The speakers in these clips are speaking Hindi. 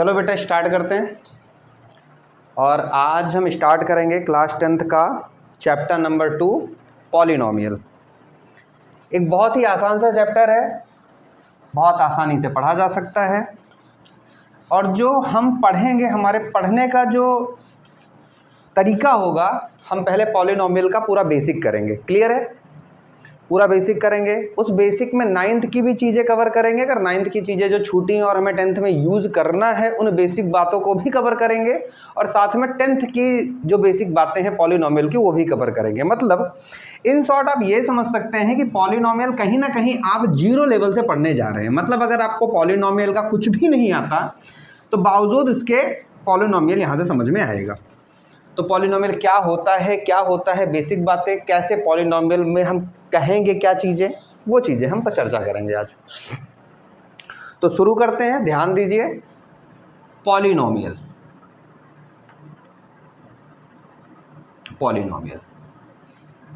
चलो बेटा स्टार्ट करते हैं। और आज हम स्टार्ट करेंगे क्लास 10th का चैप्टर नंबर 2 पॉलिनोमियल। एक बहुत ही आसान सा चैप्टर है, बहुत आसानी से पढ़ा जा सकता है। और जो हम पढ़ेंगे, हमारे पढ़ने का जो तरीका होगा, हम पहले पॉलिनोमियल का पूरा बेसिक करेंगे। क्लियर है? पूरा बेसिक करेंगे। उस बेसिक में 9th की भी चीज़ें कवर करेंगे। अगर 9th की चीज़ें जो छूटी हैं और हमें 10th में यूज़ करना है, उन बेसिक बातों को भी कवर करेंगे। और साथ में 10th की जो बेसिक बातें हैं पॉलिनोमियल की, वो भी कवर करेंगे। मतलब इन शॉर्ट आप ये समझ सकते हैं कि पॉलिनोमियल कहीं ना कहीं आप 0 लेवल से पढ़ने जा रहे हैं। मतलब अगर आपको पॉलिनोमियल का कुछ भी नहीं आता तो बावजूद इसके पॉलिनोमियल यहाँ से समझ में आएगा। तो पॉलिनोमियल क्या होता है, बेसिक बातें, कैसे पॉलिनोमियल में हम कहेंगे क्या चीज़ें, वो चीज़ें हम पर चर्चा करेंगे आज। तो शुरू करते हैं, ध्यान दीजिए। पॉलिनोमियल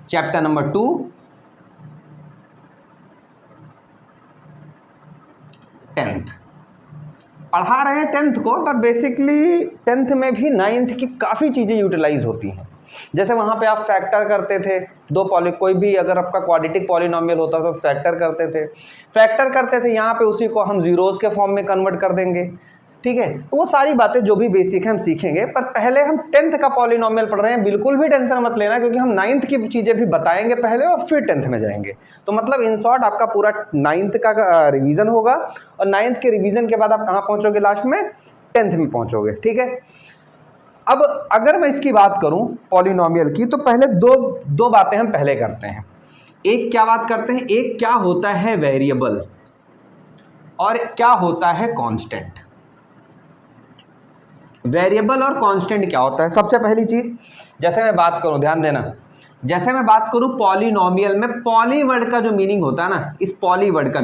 चैप्टर नंबर 2 10th पढ़ा रहे हैं 10th को, पर बेसिकली 10th में भी 9th की काफ़ी चीज़ें यूटिलाइज होती हैं। जैसे वहाँ पे आप फैक्टर करते थे, कोई भी अगर आपका क्वाड्रेटिक पॉलिनोमियल होता तो फैक्टर करते थे। यहाँ पे उसी को हम जीरोस के फॉर्म में कन्वर्ट कर देंगे। ठीक है, तो वो सारी बातें जो भी बेसिक है हम सीखेंगे। पर पहले हम 10th का पॉलिनोमियल पढ़ रहे हैं। बिल्कुल भी टेंशन मत लेना, क्योंकि हम 9th की चीज़ें भी बताएंगे पहले और फिर 10th में जाएंगे। तो मतलब इन शॉर्ट आपका पूरा 9th का रिवीजन होगा, और 9th के रिवीजन के बाद आप कहाँ पहुँचोगे? लास्ट में 10th में पहुँचोगे। ठीक है, अब अगर मैं इसकी बात करूं पॉलिनोमियल की, तो पहले दो बातें हम पहले करते हैं। एक क्या बात करते हैं, एक क्या होता है वेरिएबल और क्या होता है कांस्टेंट। वेरिएबल और कांस्टेंट क्या होता है? सबसे पहली चीज, जैसे मैं बात करूं, ध्यान देना, जैसे मैं बात करूं पॉलिनोमियल में, पॉली वर्ड का जो मीनिंग होता है ना, इस पॉली वर्ड का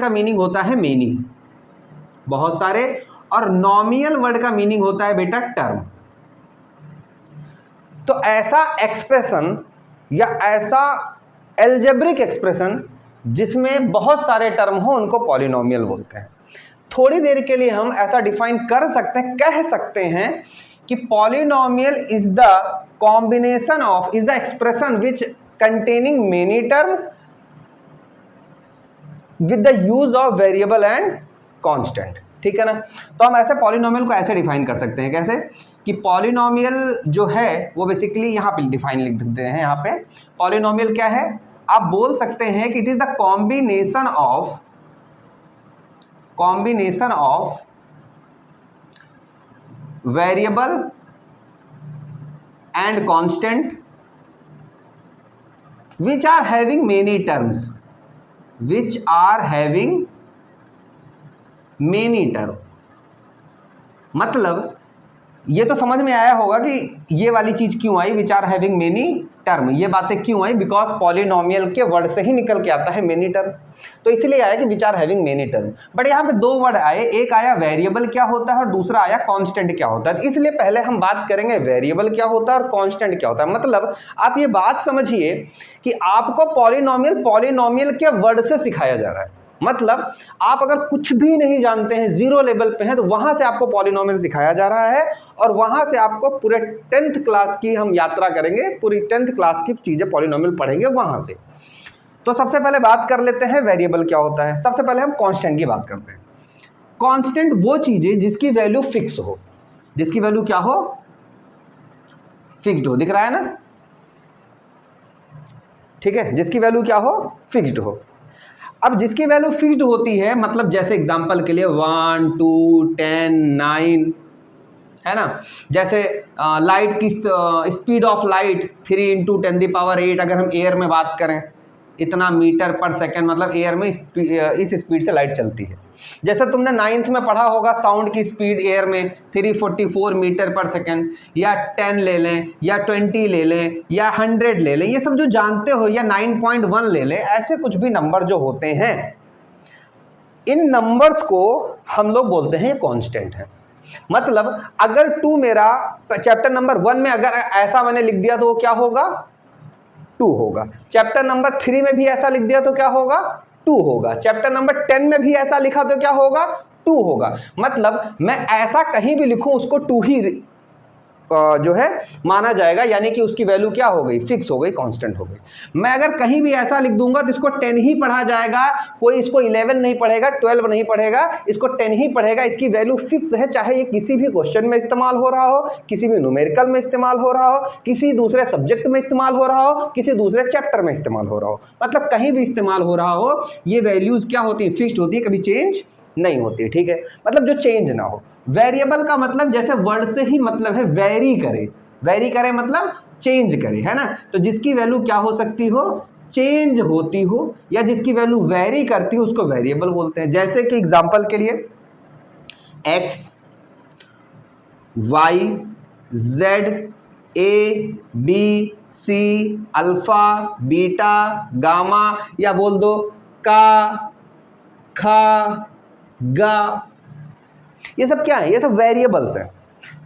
मीनिंग होता है मेनी, बहुत सारे। और नॉमियल वर्ड का मीनिंग होता है बेटा टर्म। तो ऐसा एक्सप्रेशन या ऐसा एल्जेब्रिक एक्सप्रेशन जिसमें बहुत सारे टर्म हो, उनको पॉलिनोमियल बोलते हैं। थोड़ी देर के लिए हम ऐसा डिफाइन कर सकते हैं, कह सकते हैं कि polynomial is the combination of, is the expression which containing many term with the use of variable and constant. ठीक है ना? तो हम ऐसे पॉलिनोमियल को ऐसे डिफाइन कर सकते हैं। कैसे? कि पॉलिनोमियल जो है वो बेसिकली यहाँ पे डिफाइन लिख देते हैं। यहाँ पे पॉलिनोमियल क्या है? आप बोल सकते हैं कि it is the combination of variable and constant which are having many terms, मतलब ये तो समझ में आया होगा कि ये वाली चीज क्यों आई, which are having many term. ये बातें क्यों आई? बिकॉज पॉलिनोमियल के वर्ड से ही निकल के आता है मेनी टर्म, तो इसलिए आया कि which are having many term. But यहाँ पे दो वर्ड आए, एक आया वेरिएबल क्या होता है और दूसरा आया कांस्टेंट क्या होता है। इसलिए पहले हम बात करेंगे वेरिएबल क्या होता है और कांस्टेंट क्या होता है। मतलब आप ये बात समझिए कि आपको पॉलिनोमियल के वर्ड से सिखाया जा रहा है। मतलब आप अगर कुछ भी नहीं जानते हैं, 0 लेवल पे हैं, तो वहां से आपको पॉलिनोमियल सिखाया जा रहा है। और वहां से आपको पूरे 10th क्लास की हम यात्रा करेंगे, पूरी 10th क्लास की चीजें पॉलिनोमियल पढ़ेंगे वहां से। तो सबसे पहले बात कर लेते हैं वेरिएबल क्या होता है। सबसे पहले हम कांस्टेंट की बात करते हैं। कांस्टेंट वो चीजें जिसकी वैल्यू फिक्स हो, जिसकी वैल्यू क्या हो? फिक्स्ड हो। दिख रहा है ना? ठीक है, जिसकी वैल्यू क्या हो? फिक्स्ड हो। अब जिसकी वैल्यू फिक्स्ड होती है, मतलब जैसे एग्जांपल के लिए 1, 2, 10, 9, है ना? जैसे लाइट की स्पीड ऑफ लाइट 3 × 10⁸, अगर हम एयर में बात करें, इतना मीटर पर सेकेंड, मतलब एयर में इस स्पीड से लाइट चलती है। जैसे तुमने 9th में पढ़ा होगा साउंड की स्पीड एयर में 344 मीटर पर सेकेंड, या 10 ले लें, या 20 ले लें, या 100 ले लें, ये सब जो जानते हो, या 9.1 ले लें, ऐसे कुछ भी नंबर जो होते हैं, इन नंबर्स को हम लोग बोलते हैं कांस्टेंट है। मतलब अगर 2 मेरा चैप्टर नंबर 1 में अगर ऐसा मैंने लिख दिया तो वो क्या होगा? 2 होगा। चैप्टर नंबर 3 में भी ऐसा लिख दिया तो क्या होगा? 2 होगा। चैप्टर नंबर 10 में भी ऐसा लिखा तो क्या होगा? 2 होगा। मतलब मैं ऐसा कहीं भी लिखूं उसको 2 ही जो है माना जाएगा, यानी कि उसकी वैल्यू क्या हो गई, फिक्स हो गई, कांस्टेंट हो गई। मैं अगर कहीं भी ऐसा लिख दूंगा तो इसको 10 ही पढ़ा जाएगा, कोई इसको 11 नहीं पढ़ेगा, 12 नहीं पढ़ेगा, इसको 10 ही पढ़ेगा। इसकी वैल्यू फिक्स है, चाहे ये किसी भी क्वेश्चन में इस्तेमाल हो रहा हो, किसी भी न्यूमेरिकल में इस्तेमाल हो रहा हो, किसी दूसरे सब्जेक्ट में इस्तेमाल हो रहा हो, किसी दूसरे चैप्टर में इस्तेमाल हो रहा हो, मतलब कहीं भी इस्तेमाल हो रहा हो, ये वैल्यूज क्या होती है, फिक्स्ड होती है, कभी चेंज नहीं होती। ठीक है, मतलब जो चेंज ना हो। वेरिएबल का मतलब जैसे वर्ड से ही मतलब है वेरी करे, वेरी करे मतलब चेंज करे, है ना। तो जिसकी वैल्यू क्या हो सकती हो, चेंज होती हो, या जिसकी वैल्यू वेरी करती हो उसको वेरिएबल बोलते हैं। जैसे कि एग्जांपल के लिए x, y, z, a, b, c, alpha, beta, gamma, या बोल दो का, खा, गा, ये सब क्या है, ये सब वेरिएबल्स हैं।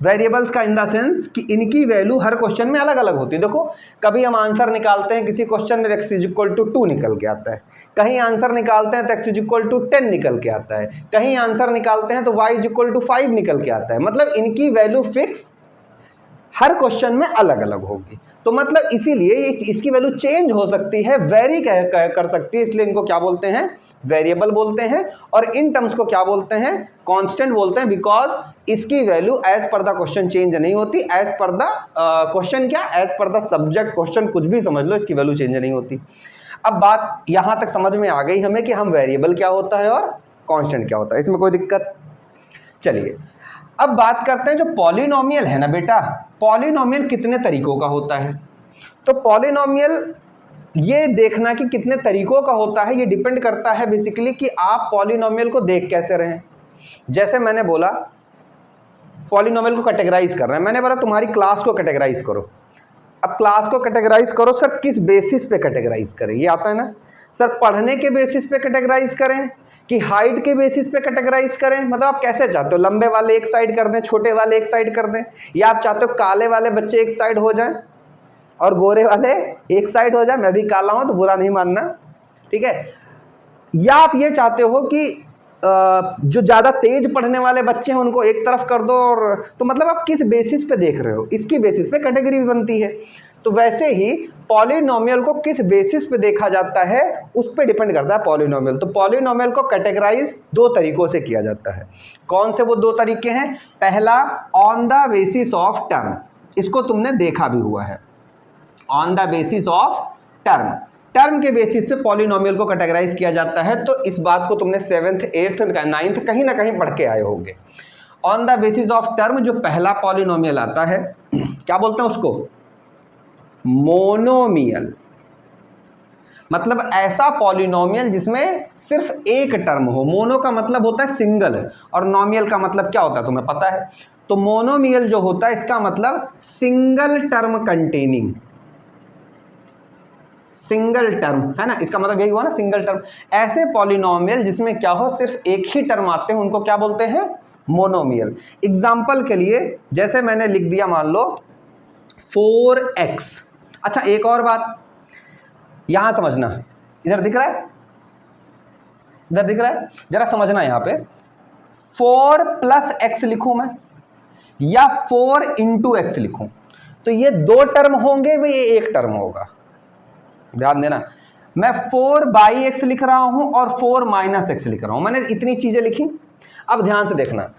वेरिएबल्स का इन द सेंस कि इनकी वैल्यू हर क्वेश्चन में अलग अलग होती है। देखो कभी हम आंसर निकालते हैं किसी क्वेश्चन में x = 2 निकल के आता है, कहीं आंसर निकालते हैं तो x = 10 निकल के आता है, कहीं आंसर निकालते हैं तो y = 5 निकल के आता है। मतलब इनकी वैल्यू फिक्स हर क्वेश्चन में अलग अलग होगी। तो मतलब इसीलिए इसकी वैल्यू चेंज हो सकती है, वेरी कर सकती है, इसलिए इनको क्या बोलते हैं, वेरिएबल बोलते हैं। और इन टर्म्स को क्या बोलते हैं, कांस्टेंट बोलते हैं, बिकॉज इसकी value as per the question change नहीं होती। एज पर द क्वेश्चन क्या, as per the subject, question कुछ भी समझ लो, इसकी वैल्यू चेंज नहीं होती। अब बात यहां तक समझ में आ गई हमें कि हम वेरिएबल क्या होता है और कांस्टेंट क्या होता है, इसमें कोई दिक्कत। चलिए अब बात करते हैं जो पॉलिनोमियल है ना बेटा, पॉलिनोमियल कितने तरीकों का होता है। तो पॉलिनोमियल ये देखना कि कितने तरीकों का होता है, ये डिपेंड करता है बेसिकली कि आप पॉलिनोमियल को देख कैसे रहे हैं। जैसे मैंने बोला पॉलिनोमियल को कैटेगराइज कर रहे हैं, मैंने बोला तुम्हारी क्लास को कैटेगराइज करो। अब क्लास को कैटेगराइज करो, सर किस बेसिस पे कैटेगराइज करें, ये आता है ना। सर पढ़ने के बेसिस पे कैटेगराइज करें कि हाइट के बेसिस पे कैटेगराइज करें, मतलब आप कैसे चाहते हो, लंबे वाले एक साइड कर दें, छोटे वाले एक साइड कर दें, या आप चाहते हो काले वाले बच्चे एक साइड हो जाएं और गोरे वाले एक साइड हो जाए। मैं भी काला हूं तो बुरा नहीं मानना, ठीक है। या आप ये चाहते हो कि जो ज़्यादा तेज पढ़ने वाले बच्चे हैं उनको एक तरफ कर दो, और तो मतलब आप किस बेसिस पे देख रहे हो, इसकी बेसिस पे कैटेगरी भी बनती है। तो वैसे ही पॉलिनोमियल को किस बेसिस पे देखा जाता है उस पर डिपेंड करता है पॉलिनोमियल। तो पॉलिनोमियल को कैटेगराइज 2 तरीकों से किया जाता है। कौन से वो 2 तरीके हैं, पहला on the basis of term, इसको तुमने देखा भी हुआ है, on the basis of term, term के बेसिस से पॉलिनोमियल को कैटेगराइज किया जाता है। तो इस बात को तुमने 7th 8th 9th कहीं ना कहीं पढ़ के आए होंगे। On the basis of term जो पहला पॉलिनोमियल आता है क्या बोलते हैं उसको, मोनोमियल, मतलब ऐसा पॉलिनोमियल जिसमें सिर्फ एक टर्म हो। मोनो का मतलब होता है सिंगल, और नोमियल का मतलब क्या होता है तुम्हें पता है। तो मोनोमियल जो होता है इसका मतलब single term containing, single term, है ना, इसका मतलब यही हुआ ना, सिंगल टर्म। ऐसे पॉलिनोमियल जिसमें क्या हो, सिर्फ एक ही टर्म आते हैं उनको क्या बोलते हैं, मोनोमियल। एग्जाम्पल के लिए जैसे मैंने लिख दिया, मान लो 4x। अच्छा एक और बात यहां समझना, इधर दिख रहा है, इधर दिख रहा है, जरा समझना। यहां पे 4 + x लिखूं मैं या 4 × x लिखूं, तो ये 2 टर्म होंगे, वे ये एक टर्म होगा। ध्यान देना, मैं 4/x लिख रहा हूं और 4 - x लिख रहा हूं, मैंने इतनी चीजें लिखी। अब ध्यान से देखना,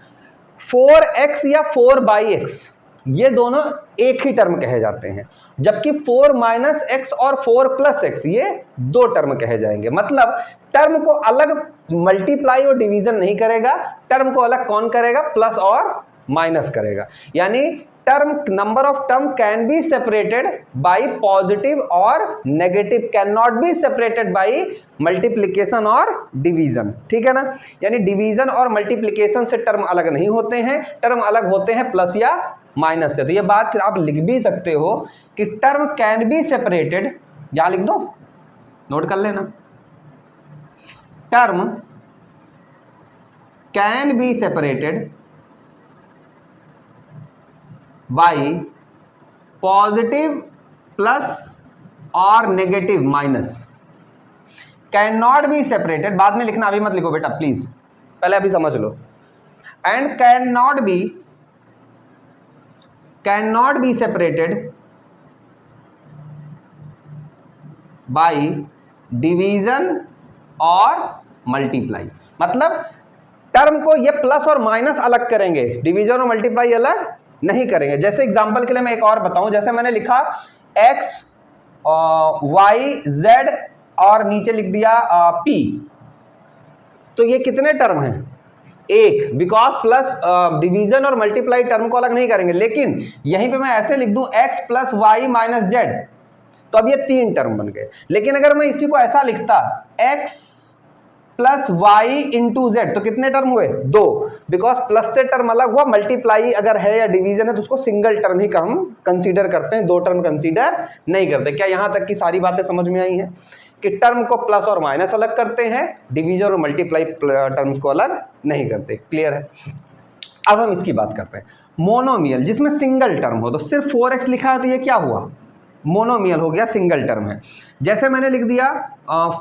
4x या 4/x ये दोनों एक ही टर्म कहे जाते हैं, जबकि 4 - x और 4 + x ये 2 टर्म कहे जाएंगे। मतलब टर्म को अलग मल्टीप्लाई और डिवीजन नहीं करेगा, टर्म को अलग कौन करेगा, प्लस और माइनस करेगा। यानी term, number of term can be separated by positive और negative, can not be separated by multiplication और डिवीजन, ठीक है ना। यानी डिवीजन और मल्टीप्लिकेशन से टर्म अलग नहीं होते हैं, टर्म अलग होते हैं प्लस या माइनस से। तो ये बात आप लिख भी सकते हो कि टर्म कैन बी सेपरेटेड, यहां लिख दो, नोट कर लेना, term can be separated by positive plus और negative minus, can not be separated. बाद में लिखना, अभी मत लिखो बेटा प्लीज, पहले अभी समझ लो। And can not be separated by division और मल्टीप्लाई। मतलब टर्म को ये प्लस और माइनस अलग करेंगे, डिवीजन और मल्टीप्लाई अलग नहीं करेंगे। जैसे एग्जांपल के लिए मैं एक और बताऊं, जैसे मैंने लिखा x y z और नीचे लिख दिया p, तो ये कितने टर्म हैं? एक, बिकॉज प्लस डिवीजन और मल्टीप्लाई टर्म को अलग नहीं करेंगे। लेकिन यहीं पे मैं ऐसे लिख दूं x plus Y minus Z, तो अब ये 3 टर्म बन गए। लेकिन अगर मैं इसी को ऐसा लिखता x plus Y into Z, तो कितने टर्म हुए? 2, बिकॉज प्लस से टर्म अलग हुआ, मल्टीप्लाई अगर है या डिवीजन है तो उसको सिंगल टर्म ही हम कंसीडर करते हैं, 2 टर्म कंसीडर नहीं करते। क्या यहां तक की सारी बातें समझ में आई हैं कि टर्म को प्लस और माइनस अलग करते हैं, डिवीजन और मल्टीप्लाई टर्म्स को अलग नहीं करते। क्लियर है? अब हम इसकी बात करते हैं मोनोमियल, जिसमें सिंगल टर्म हो। तो सिर्फ 4x लिखा है तो ये क्या हुआ? मोनोमियल हो गया, सिंगल टर्म है। जैसे मैंने लिख दिया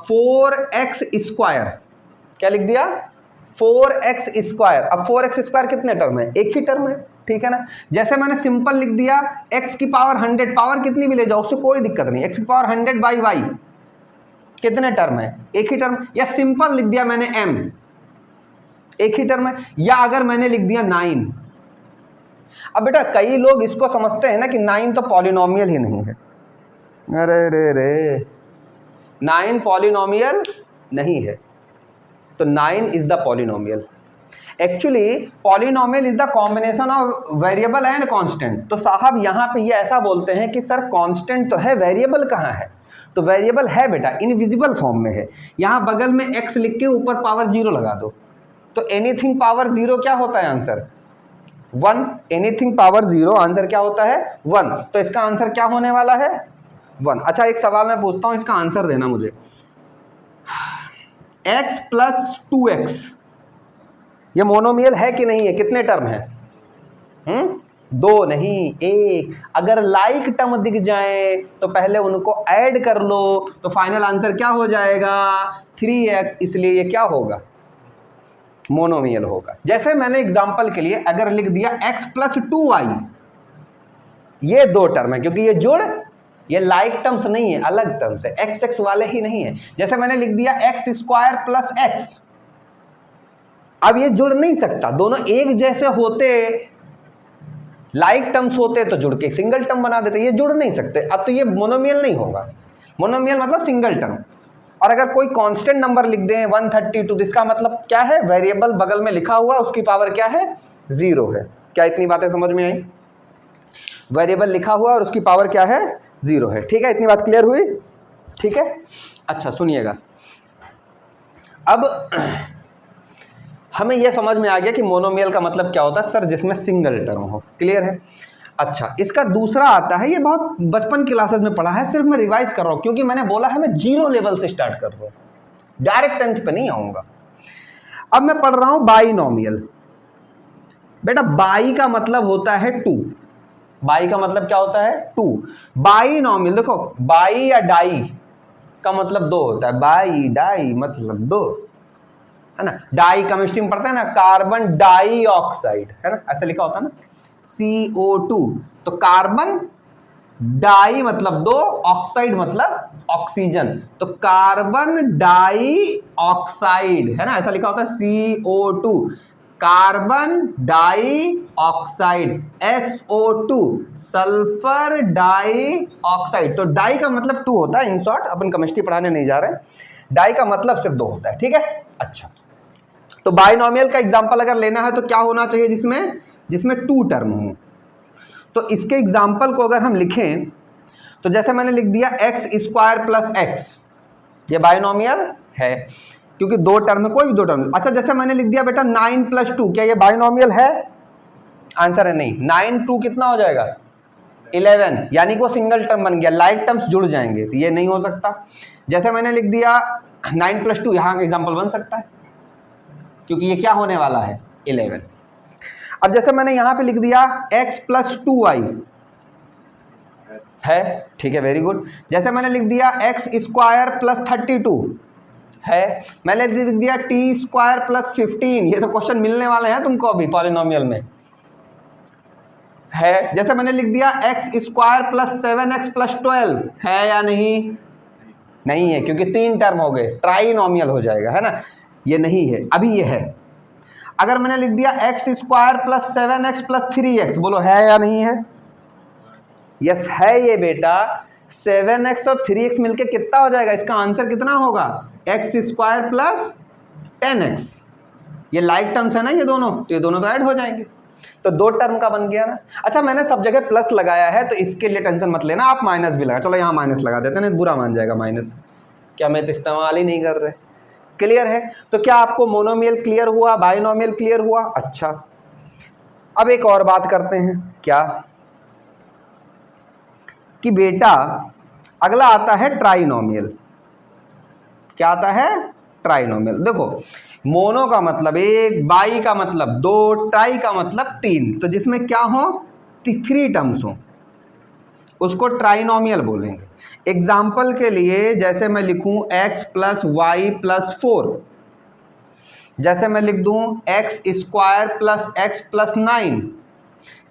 4x स्क्वायर, क्या लिख दिया? 4x square. अब 4x स्क्वायर कितने टर्म है? एक ही टर्म है, ठीक है ना। जैसे मैंने सिंपल लिख दिया x की पावर 100, पावर कितनी भी ले जाओ उससे कोई दिक्कत नहीं, x की पावर 100 बाई y, कितने टर्म है? एक ही टर्म। या सिंपल लिख दिया मैंने m, एक ही टर्म है। या अगर मैंने लिख दिया 9, अब बेटा कई लोग इसको समझते हैं ना कि 9 तो पॉलिनोमियल ही नहीं है। अरे रे रे, 9 पॉलिनोमियल नहीं है, तो 9 is the polynomial. Actually polynomial is the combination of variable and constant. तो साहब यहाँ पे ये ऐसा बोलते हैं कि सर कांस्टेंट तो है, वेरिएबल कहाँ है? तो वेरिएबल है बेटा, इनविजिबल फॉर्म में है। यहाँ बगल में x लिख के ऊपर पावर 0 लगा दो, तो एनीथिंग पावर 0 क्या होता है? आंसर 1। एनीथिंग पावर 0 आंसर क्या होता है? 1। तो इसका आंसर क्या होने वाला है? 1। अच्छा एक सवाल मैं पूछता हूँ, इसका आंसर देना मुझे। x प्लस 2x ये मोनोमियल है कि नहीं है? कितने टर्म है? 2 नहीं, 1। अगर लाइक टर्म दिख जाए तो पहले उनको ऐड कर लो, तो फाइनल आंसर क्या हो जाएगा? 3x। इसलिए ये क्या होगा? मोनोमियल होगा। जैसे मैंने एग्जांपल के लिए अगर लिख दिया x प्लस 2y, ये 2 टर्म है, क्योंकि ये जुड़, ये लाइक टर्म्स नहीं है, अलग टर्म्स है, एक्स एक्स वाले ही नहीं है। जैसे मैंने लिख दिया एक्स स्क्वायर प्लस एक्स, अब ये जुड़ नहीं सकता, दोनों एक जैसे होते, लाइक टर्म्स होते तो जुड़ के सिंगल टर्म बना देते, ये जुड़ नहीं सकते। अब तो ये मोनोमियल नहीं होगा। मोनोमियल मतलब सिंगल टर्म। और अगर कोई कांस्टेंट नंबर लिख दें 132, तो इसका मतलब क्या है? वेरिएबल बगल में लिखा हुआ उसकी पावर क्या है? 0 है। क्या इतनी बातें समझ में आई? वेरिएबल लिखा हुआ और उसकी पावर क्या है? 0 है। ठीक है, इतनी बात क्लियर हुई? ठीक है, अच्छा सुनिएगा, अब हमें यह समझ में आ गया कि मोनोमियल का मतलब क्या होता है। सर जिसमें सिंगल टर्म हो। क्लियर है? अच्छा, इसका दूसरा आता है, ये बहुत बचपन क्लासेस में पढ़ा है, सिर्फ मैं रिवाइज कर रहा हूं क्योंकि मैंने बोला है मैं 0 लेवल से स्टार्ट कर रहा हूं, डायरेक्ट 10th पे नहीं आऊंगा। अब मैं पढ़ रहा हूं बाइनोमियल। बेटा बाई का मतलब होता है 2। बाई का मतलब क्या होता है? 2। बाइनोमियल, देखो बाई या डाई का मतलब 2 होता है, बाई डाई मतलब 2, है ना। डाई केमिस्ट्री में पढ़ते हैं ना, कार्बन डाइऑक्साइड, है ना, ऐसे लिखा होता है ना, CO2। तो कार्बन डाई मतलब 2, ऑक्साइड मतलब ऑक्सीजन, तो कार्बन डाइऑक्साइड, है ना, ऐसा लिखा होता है CO2, carbon dioxide, SO2 sulphur dioxide. तो डाई का मतलब 2 होता है, इन शॉर्ट, अपन केमिस्ट्री पढ़ाने नहीं जा रहे, डाई का मतलब सिर्फ 2 होता है। ठीक है, अच्छा, तो बाइनोमियल का एग्जांपल अगर लेना है तो क्या होना चाहिए? जिसमें 2 टर्म हो। तो इसके एग्जांपल को अगर हम लिखें तो जैसे मैंने लिख दिया एक्स स्क्वायर प्लस एक्स, ये बाइनोमियल है क्योंकि 2 टर्म है, कोई भी 2 टर्म। अच्छा, जैसे मैंने लिख दिया बेटा 9 प्लस 2, क्या ये बाइनोमियल है? आंसर है नहीं। 9 2 कितना हो जाएगा? 11, यानी कि वो सिंगल टर्म बन गया, लाइक टर्म्स जुड़ जाएंगे, तो ये नहीं हो सकता। जैसे मैंने लिख दिया 9 प्लस 2, यहाँ का एग्जाम्पल बन सकता है क्योंकि ये क्या होने वाला है? 11। अब जैसे मैंने यहां पे लिख दिया x प्लस 2y है, ठीक है, वेरी गुड। जैसे मैंने लिख दिया एक्स स्क्वायर प्लस 32, है। मैंने लिख दिया टी स्क्वायर प्लस 15, ये सब क्वेश्चन मिलने वाले हैं तुमको अभी पॉलिनोमियल में है। जैसे मैंने लिख दिया x square plus 7x plus 12, है या नहीं? नहीं है, क्योंकि 3 टर्म हो गए, ट्राइनोमियल हो जाएगा, है ना। ये नहीं है, अभी ये है। अगर मैंने लिख दिया x square plus 7x plus 3x, बोलो है या नहीं है? यस है ये बेटा। 7x और 3x मिलके कितना हो जाएगा? इसका आंसर कितना होगा? X square plus 10x। ये लाइक टर्म्स है ना ये दोनों, तो ये दोनों तो ऐड हो जाएंगे, तो 2 टर्म का बन गया ना। अच्छा, मैंने सब जगह प्लस लगाया है तो इसके लिए टेंशन मत लेना, आप माइनस भी लगा, चलो यहाँ माइनस लगा देते हैं, नहीं बुरा मान जाएगा माइनस, क्या मैं तो इस्तेमाल ही नहीं कर रहे। क्लियर है? तो क्या आपको मोनोमियल क्लियर हुआ, बाइनोमियल क्लियर हुआ? अच्छा, अब एक और बात करते हैं, क्या कि बेटा अगला आता है ट्राइनोमियल। क्या आता है? ट्राइनोमियल। देखो, मोनो का मतलब 1, बाई का मतलब 2, ट्राई का मतलब 3, तो जिसमें क्या हो 3 टर्म्स हो उसको ट्राइनोमियल बोलेंगे। एग्जाम्पल के लिए जैसे मैं लिखूं x प्लस वाई प्लस 4, जैसे मैं लिख दूं x square plus X plus 9,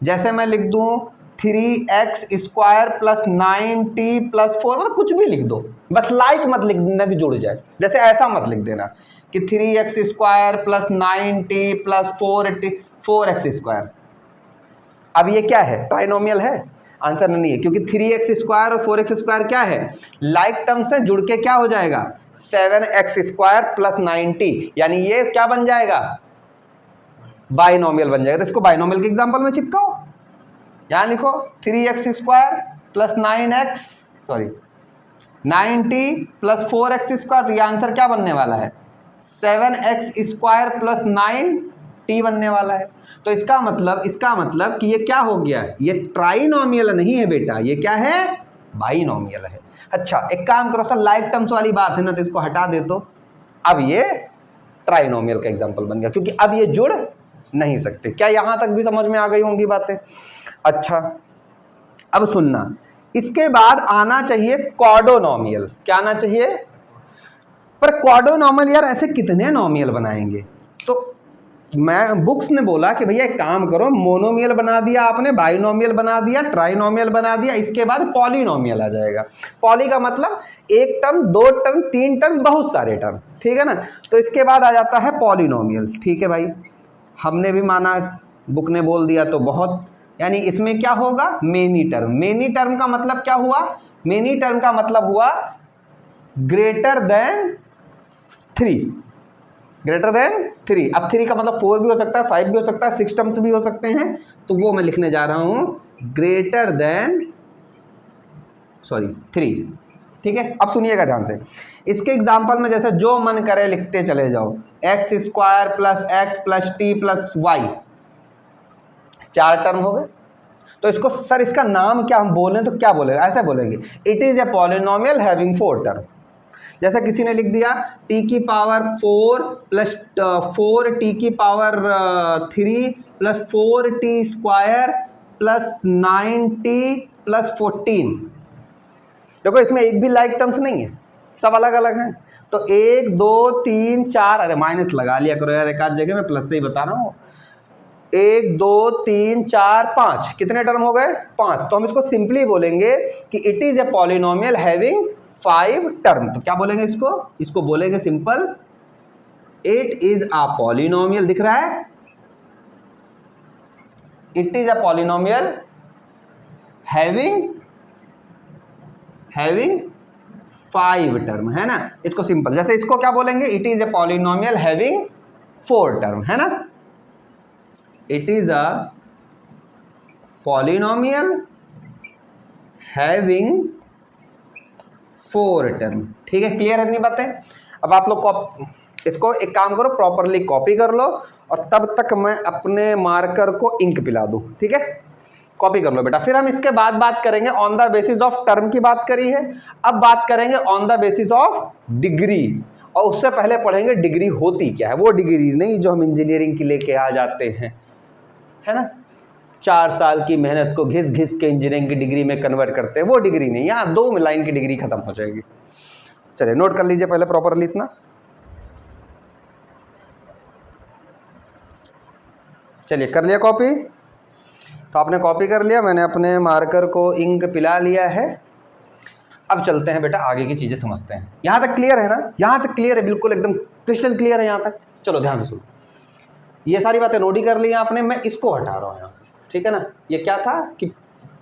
जैसे मैं लिख दूं 3x square plus 9t plus 4, मतलब कुछ भी लिख दो, बस लाइक मत लिख देना कि जुड़ जाए। जैसे ऐसा मत लिख देना कि 3x square plus 9t plus 4x square. अब ये क्या है? ट्राइनोमियल है? आंसर नहीं है, क्योंकि 3x स्क्वायर और 4x स्क्वायर क्या है? लाइक टर्म से जुड़ के क्या हो जाएगा? 7x स्क्वायर प्लस 9t, यानी ये क्या बन जाएगा? बाइनोमियल बन जाएगा। तो इसको बाइनोमियल के एग्जांपल में चिपकाओ, यहां लिखो 3x square plus 9t plus 4x square, तो ये आंसर क्या बनने वाला है? 7x स्क्वायर प्लस 9t बनने वाला है। तो इसका मतलब कि ये क्या हो गया? ये ट्राइनोमियल नहीं है बेटा, ये क्या है? बाइनोमियल है। अच्छा, एक काम करो सर, लाइक टर्म्स वाली बात है ना, तो इसको हटा दे, तो अब ये ट्राइनोमियल का एग्जांपल बन गया, क्योंकि अब ये जुड़ नहीं सकते। क्या यहां तक भी समझ में आ गई होंगी बातें? अच्छा, अब सुनना, इसके बाद आना चाहिए क्वाड्रोनोमियल। क्या आना चाहिए? पर क्वाड्रोनोमियल यार ऐसे कितने नोमियल बनाएंगे? तो मैं बुक्स ने बोला कि भैया एक काम करो, मोनोमियल बना दिया आपने, बाइनोमियल बना दिया, ट्राइनोमियल बना दिया, इसके बाद पॉलिनोमियल आ जाएगा। पॉली का मतलब 1 टर्म, 2 टर्म, 3 टर्म, बहुत सारे टर्म, ठीक है ना। तो इसके बाद आ जाता है पॉलिनोमियल। ठीक है भाई, हमने भी माना, बुक ने बोल दिया तो बहुत, यानी इसमें क्या होगा? Many term. मेनी टर्म का मतलब क्या हुआ? मेनी टर्म का मतलब हुआ ग्रेटर देन 3, ग्रेटर देन 3। अब 3 का मतलब 4 भी हो सकता है, 5 भी हो सकता है, 6 टर्म्स भी हो सकते हैं, तो वो मैं लिखने जा रहा हूं ग्रेटर देन 3। ठीक है, अब सुनिएगा ध्यान से। इसके एग्जाम्पल में जैसे जो मन करे लिखते चले जाओ, X square plus X plus T plus Y, 4 term हो गए। तो इसको सर इसका नाम क्या हम बोलें, तो क्या बोलेंगे? ऐसे बोलेंगे, it is a polynomial having 4 term. जैसा किसी ने लिख दिया t की पावर 4 प्लस 4 t की power 3 plus 4t square plus 9t plus 14। देखो इसमें एक भी लाइक टर्म्स नहीं है, सब अलग अलग हैं। तो 1 2 3 4, अरे माइनस लगा लिया करो यार, एक आध जगह मैं प्लस से ही बता रहा हूँ। 1 2 3 4 5, कितने टर्म हो गए? 5। तो हम इसको सिंपली बोलेंगे कि it is a polynomial having 5 term. तो क्या बोलेंगे इसको? इसको बोलेंगे simple, it is a polynomial. दिख रहा है? It is a polynomial having 5 term, है ना। इसको सिंपल, जैसे इसको क्या बोलेंगे? It is a polynomial having 4 term, है ना। It is a polynomial having 4 term. ठीक है, क्लियर है इतनी बातें? अब आप लोग इसको एक काम करो, प्रॉपरली कॉपी कर लो, और तब तक मैं अपने मार्कर को इंक पिला दूं। ठीक है, कॉपी कर लो बेटा। फिर हम इसके बाद बात करेंगे on the basis of term की बात करी है, अब बात करेंगे on the basis of degree. और उससे पहले पढ़ेंगे डिग्री होती क्या है। वो डिग्री नहीं जो हम इंजीनियरिंग की लेके आ जाते हैं, है ना, 4 साल की मेहनत को घिस घिस के इंजीनियरिंग की डिग्री में कन्वर्ट करते हैं, वो डिग्री नहीं। यहाँ 2 लाइन की डिग्री खत्म हो जाएगी। चलिए नोट कर लीजिए पहले प्रॉपरली इतना। चलिए कर लिया कॉपी? तो आपने कॉपी कर लिया, मैंने अपने मार्कर को इंक पिला लिया है। अब चलते हैं बेटा आगे की चीज़ें समझते हैं। यहाँ तक क्लियर है ना? यहाँ तक क्लियर है, बिल्कुल एकदम क्रिस्टल क्लियर है यहाँ तक। चलो ध्यान से सुनो, ये सारी बातें नोट ही कर ली आपने, मैं इसको हटा रहा हूँ यहाँ से, ठीक है ना? ये क्या था कि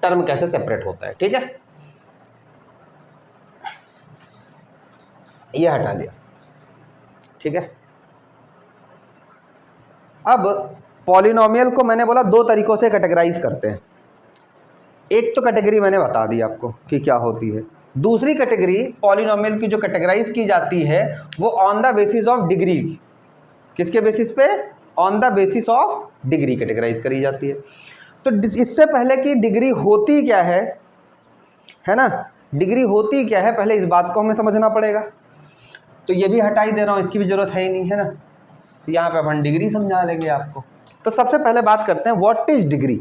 टर्म कैसे सेपरेट होता है, ठीक है? ये हटा लिया, ठीक है? अब पॉलिनोमियल को मैंने बोला दो तरीकों से कैटेगराइज करते हैं। एक तो कैटेगरी मैंने बता दी आपको कि क्या होती है। दूसरी कैटेगरी पॉलिनोमियल की जो कैटेगराइज की जाती है वो on the basis of degree. किसके बेसिस पे? On the basis of degree categorize करी जाती है। तो इससे पहले कि डिग्री होती क्या है ना? डिग्री होती क्या है, पहले इस बात को हमें समझना पड़ेगा। तो ये भी हटा ही दे रहा हूँ, इसकी भी जरूरत है ही नहीं, है ना? तो यहाँ पे अपन डिग्री समझा लेंगे आपको। तो सबसे पहले बात करते हैं व्हाट इज डिग्री।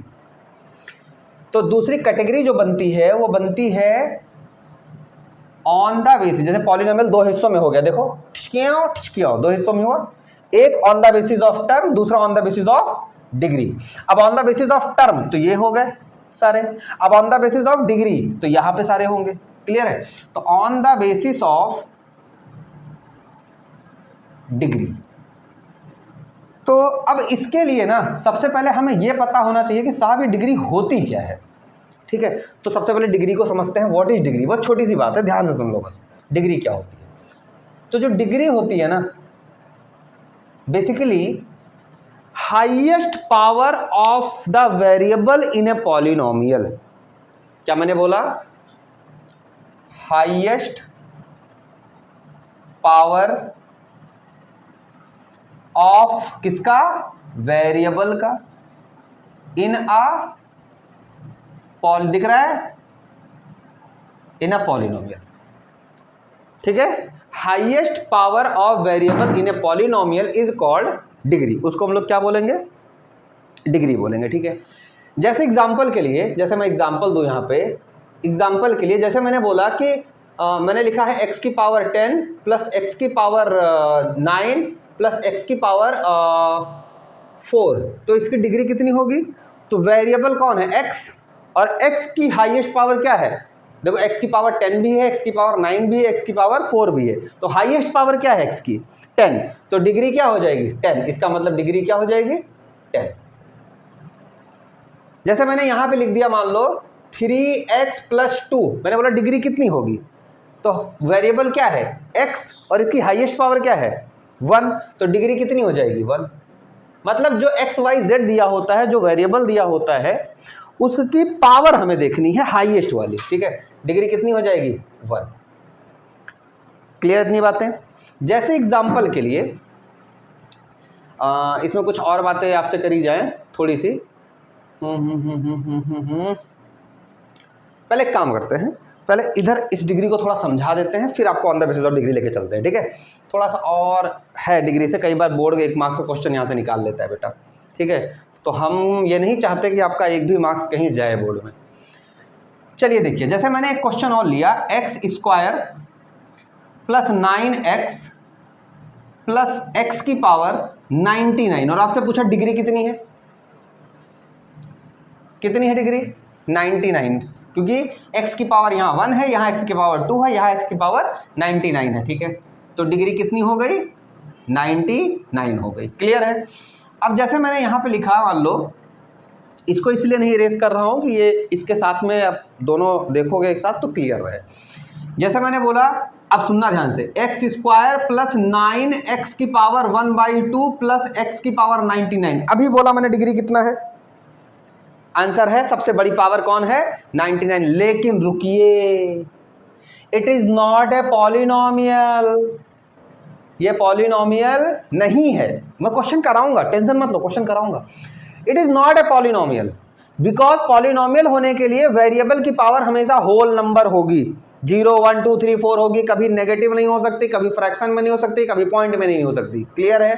तो दूसरी कैटेगरी जो बनती है वो बनती है ऑन द बेसिस, जैसे पॉलिनोमियल दो हिस्सों में हो गया, देखो ठिचकियाँ दो हिस्सों में हुआ, एक on the basis of term, दूसरा on the basis of degree. अब on the basis of term तो ये हो गए सारे, अब on the basis of degree तो यहां पे सारे होंगे। क्लियर है? तो on the basis of degree. तो अब इसके लिए ना सबसे पहले हमें यह पता होना चाहिए कि साहब ये डिग्री होती क्या है, ठीक है? तो सबसे पहले डिग्री को समझते हैं। What is degree? बहुत छोटी सी बात है, ध्यान से सुन लो बस। डिग्री क्या होती है? तो जो डिग्री होती है ना, basically highest power of the variable in a polynomial. क्या मैंने बोला? हाईएस्ट पावर ऑफ किसका? वेरिएबल का, इन अ दिख रहा है? इन अ पॉलिनोमियल, ठीक है? Highest power of variable in a polynomial is called degree. उसको हम लोग क्या बोलेंगे? डिग्री बोलेंगे, ठीक है? जैसे एग्जांपल के लिए, जैसे मैं एग्जांपल दूं यहाँ पे, एग्जांपल के लिए जैसे मैंने बोला कि मैंने लिखा है x की पावर 10 प्लस x की पावर 9 प्लस x की पावर 4, तो इसकी डिग्री कितनी होगी? तो वेरिएबल कौन है? x, और x की हाईएस्ट पावर क्या है? देखो x की पावर 10 भी है, x की पावर 9 भी है, x की पावर 4 भी है, तो हाईएस्ट पावर क्या है x की? 10, तो डिग्री क्या हो जाएगी? 10। इसका मतलब डिग्री क्या हो जाएगी? 10। जैसे मैंने यहां पे लिख दिया, मान लो 3x प्लस 2, मैंने बोला डिग्री कितनी होगी? तो वेरिएबल क्या है? x, और इसकी हाईएस्ट पावर क्या है? 1, तो डिग्री कितनी हो जाएगी? 1। मतलब जो x y z दिया होता है, जो वेरिएबल दिया होता है, उसकी पावर हमें देखनी है हाईएस्ट वाली, ठीक है? डिग्री कितनी हो जाएगी? 1। क्लियर इतनी बातें? जैसे एग्जांपल के लिए इसमें कुछ और बातें आपसे करी जाए थोड़ी सी। पहले एक काम करते हैं, पहले इधर इस डिग्री को थोड़ा समझा देते हैं, फिर आपको on the basis of degree लेके चलते हैं, ठीक है? थोड़ा सा और है डिग्री से, कई बार बोर्ड 1 मार्क्स का क्वेश्चन यहाँ से निकाल लेता है बेटा, ठीक है? तो हम ये नहीं चाहते कि आपका एक भी मार्क्स कहीं जाए बोर्ड में। चलिए देखिए, जैसे मैंने एक क्वेश्चन और लिया, x² plus 9x plus x की पावर 99, और आपसे पूछा डिग्री कितनी है? कितनी है डिग्री? 99, क्योंकि x की पावर यहाँ 1 है, यहाँ x की पावर 2 है, यहाँ x की पावर 99 है, ठीक है? तो डिग्री कितनी हो गई? 99 हो गई। क्लियर है? अब जैसे मैंने यहाँ पे लिखा, मान लो इसको इसलिए नहीं इरेज कर रहा हूँ कि ये इसके साथ में अब दोनों देखोगे एक साथ तो क्लियर रहे। जैसे मैंने बोला, अब सुनना ध्यान से, x² प्लस 9x की पावर 1/2 प्लस x की पावर 99। अभी बोला मैंने डिग्री कितना है? आंसर है सबसे बड़ी पावर कौन है? 99। लेकिन रुकिए, it is not a polynomial. ये पॉलिनोमियल नहीं है। मैं क्वेश्चन कराऊंगा, टेंशन मत लो, क्वेश्चन कराऊंगा। It is not a polynomial because polynomial होने के लिए वेरिएबल की पावर हमेशा होल नंबर होगी, 0 1 2 3 4 होगी, कभी नेगेटिव नहीं हो सकती, कभी फ्रैक्शन में नहीं हो सकती, कभी पॉइंट में नहीं हो सकती। क्लियर है?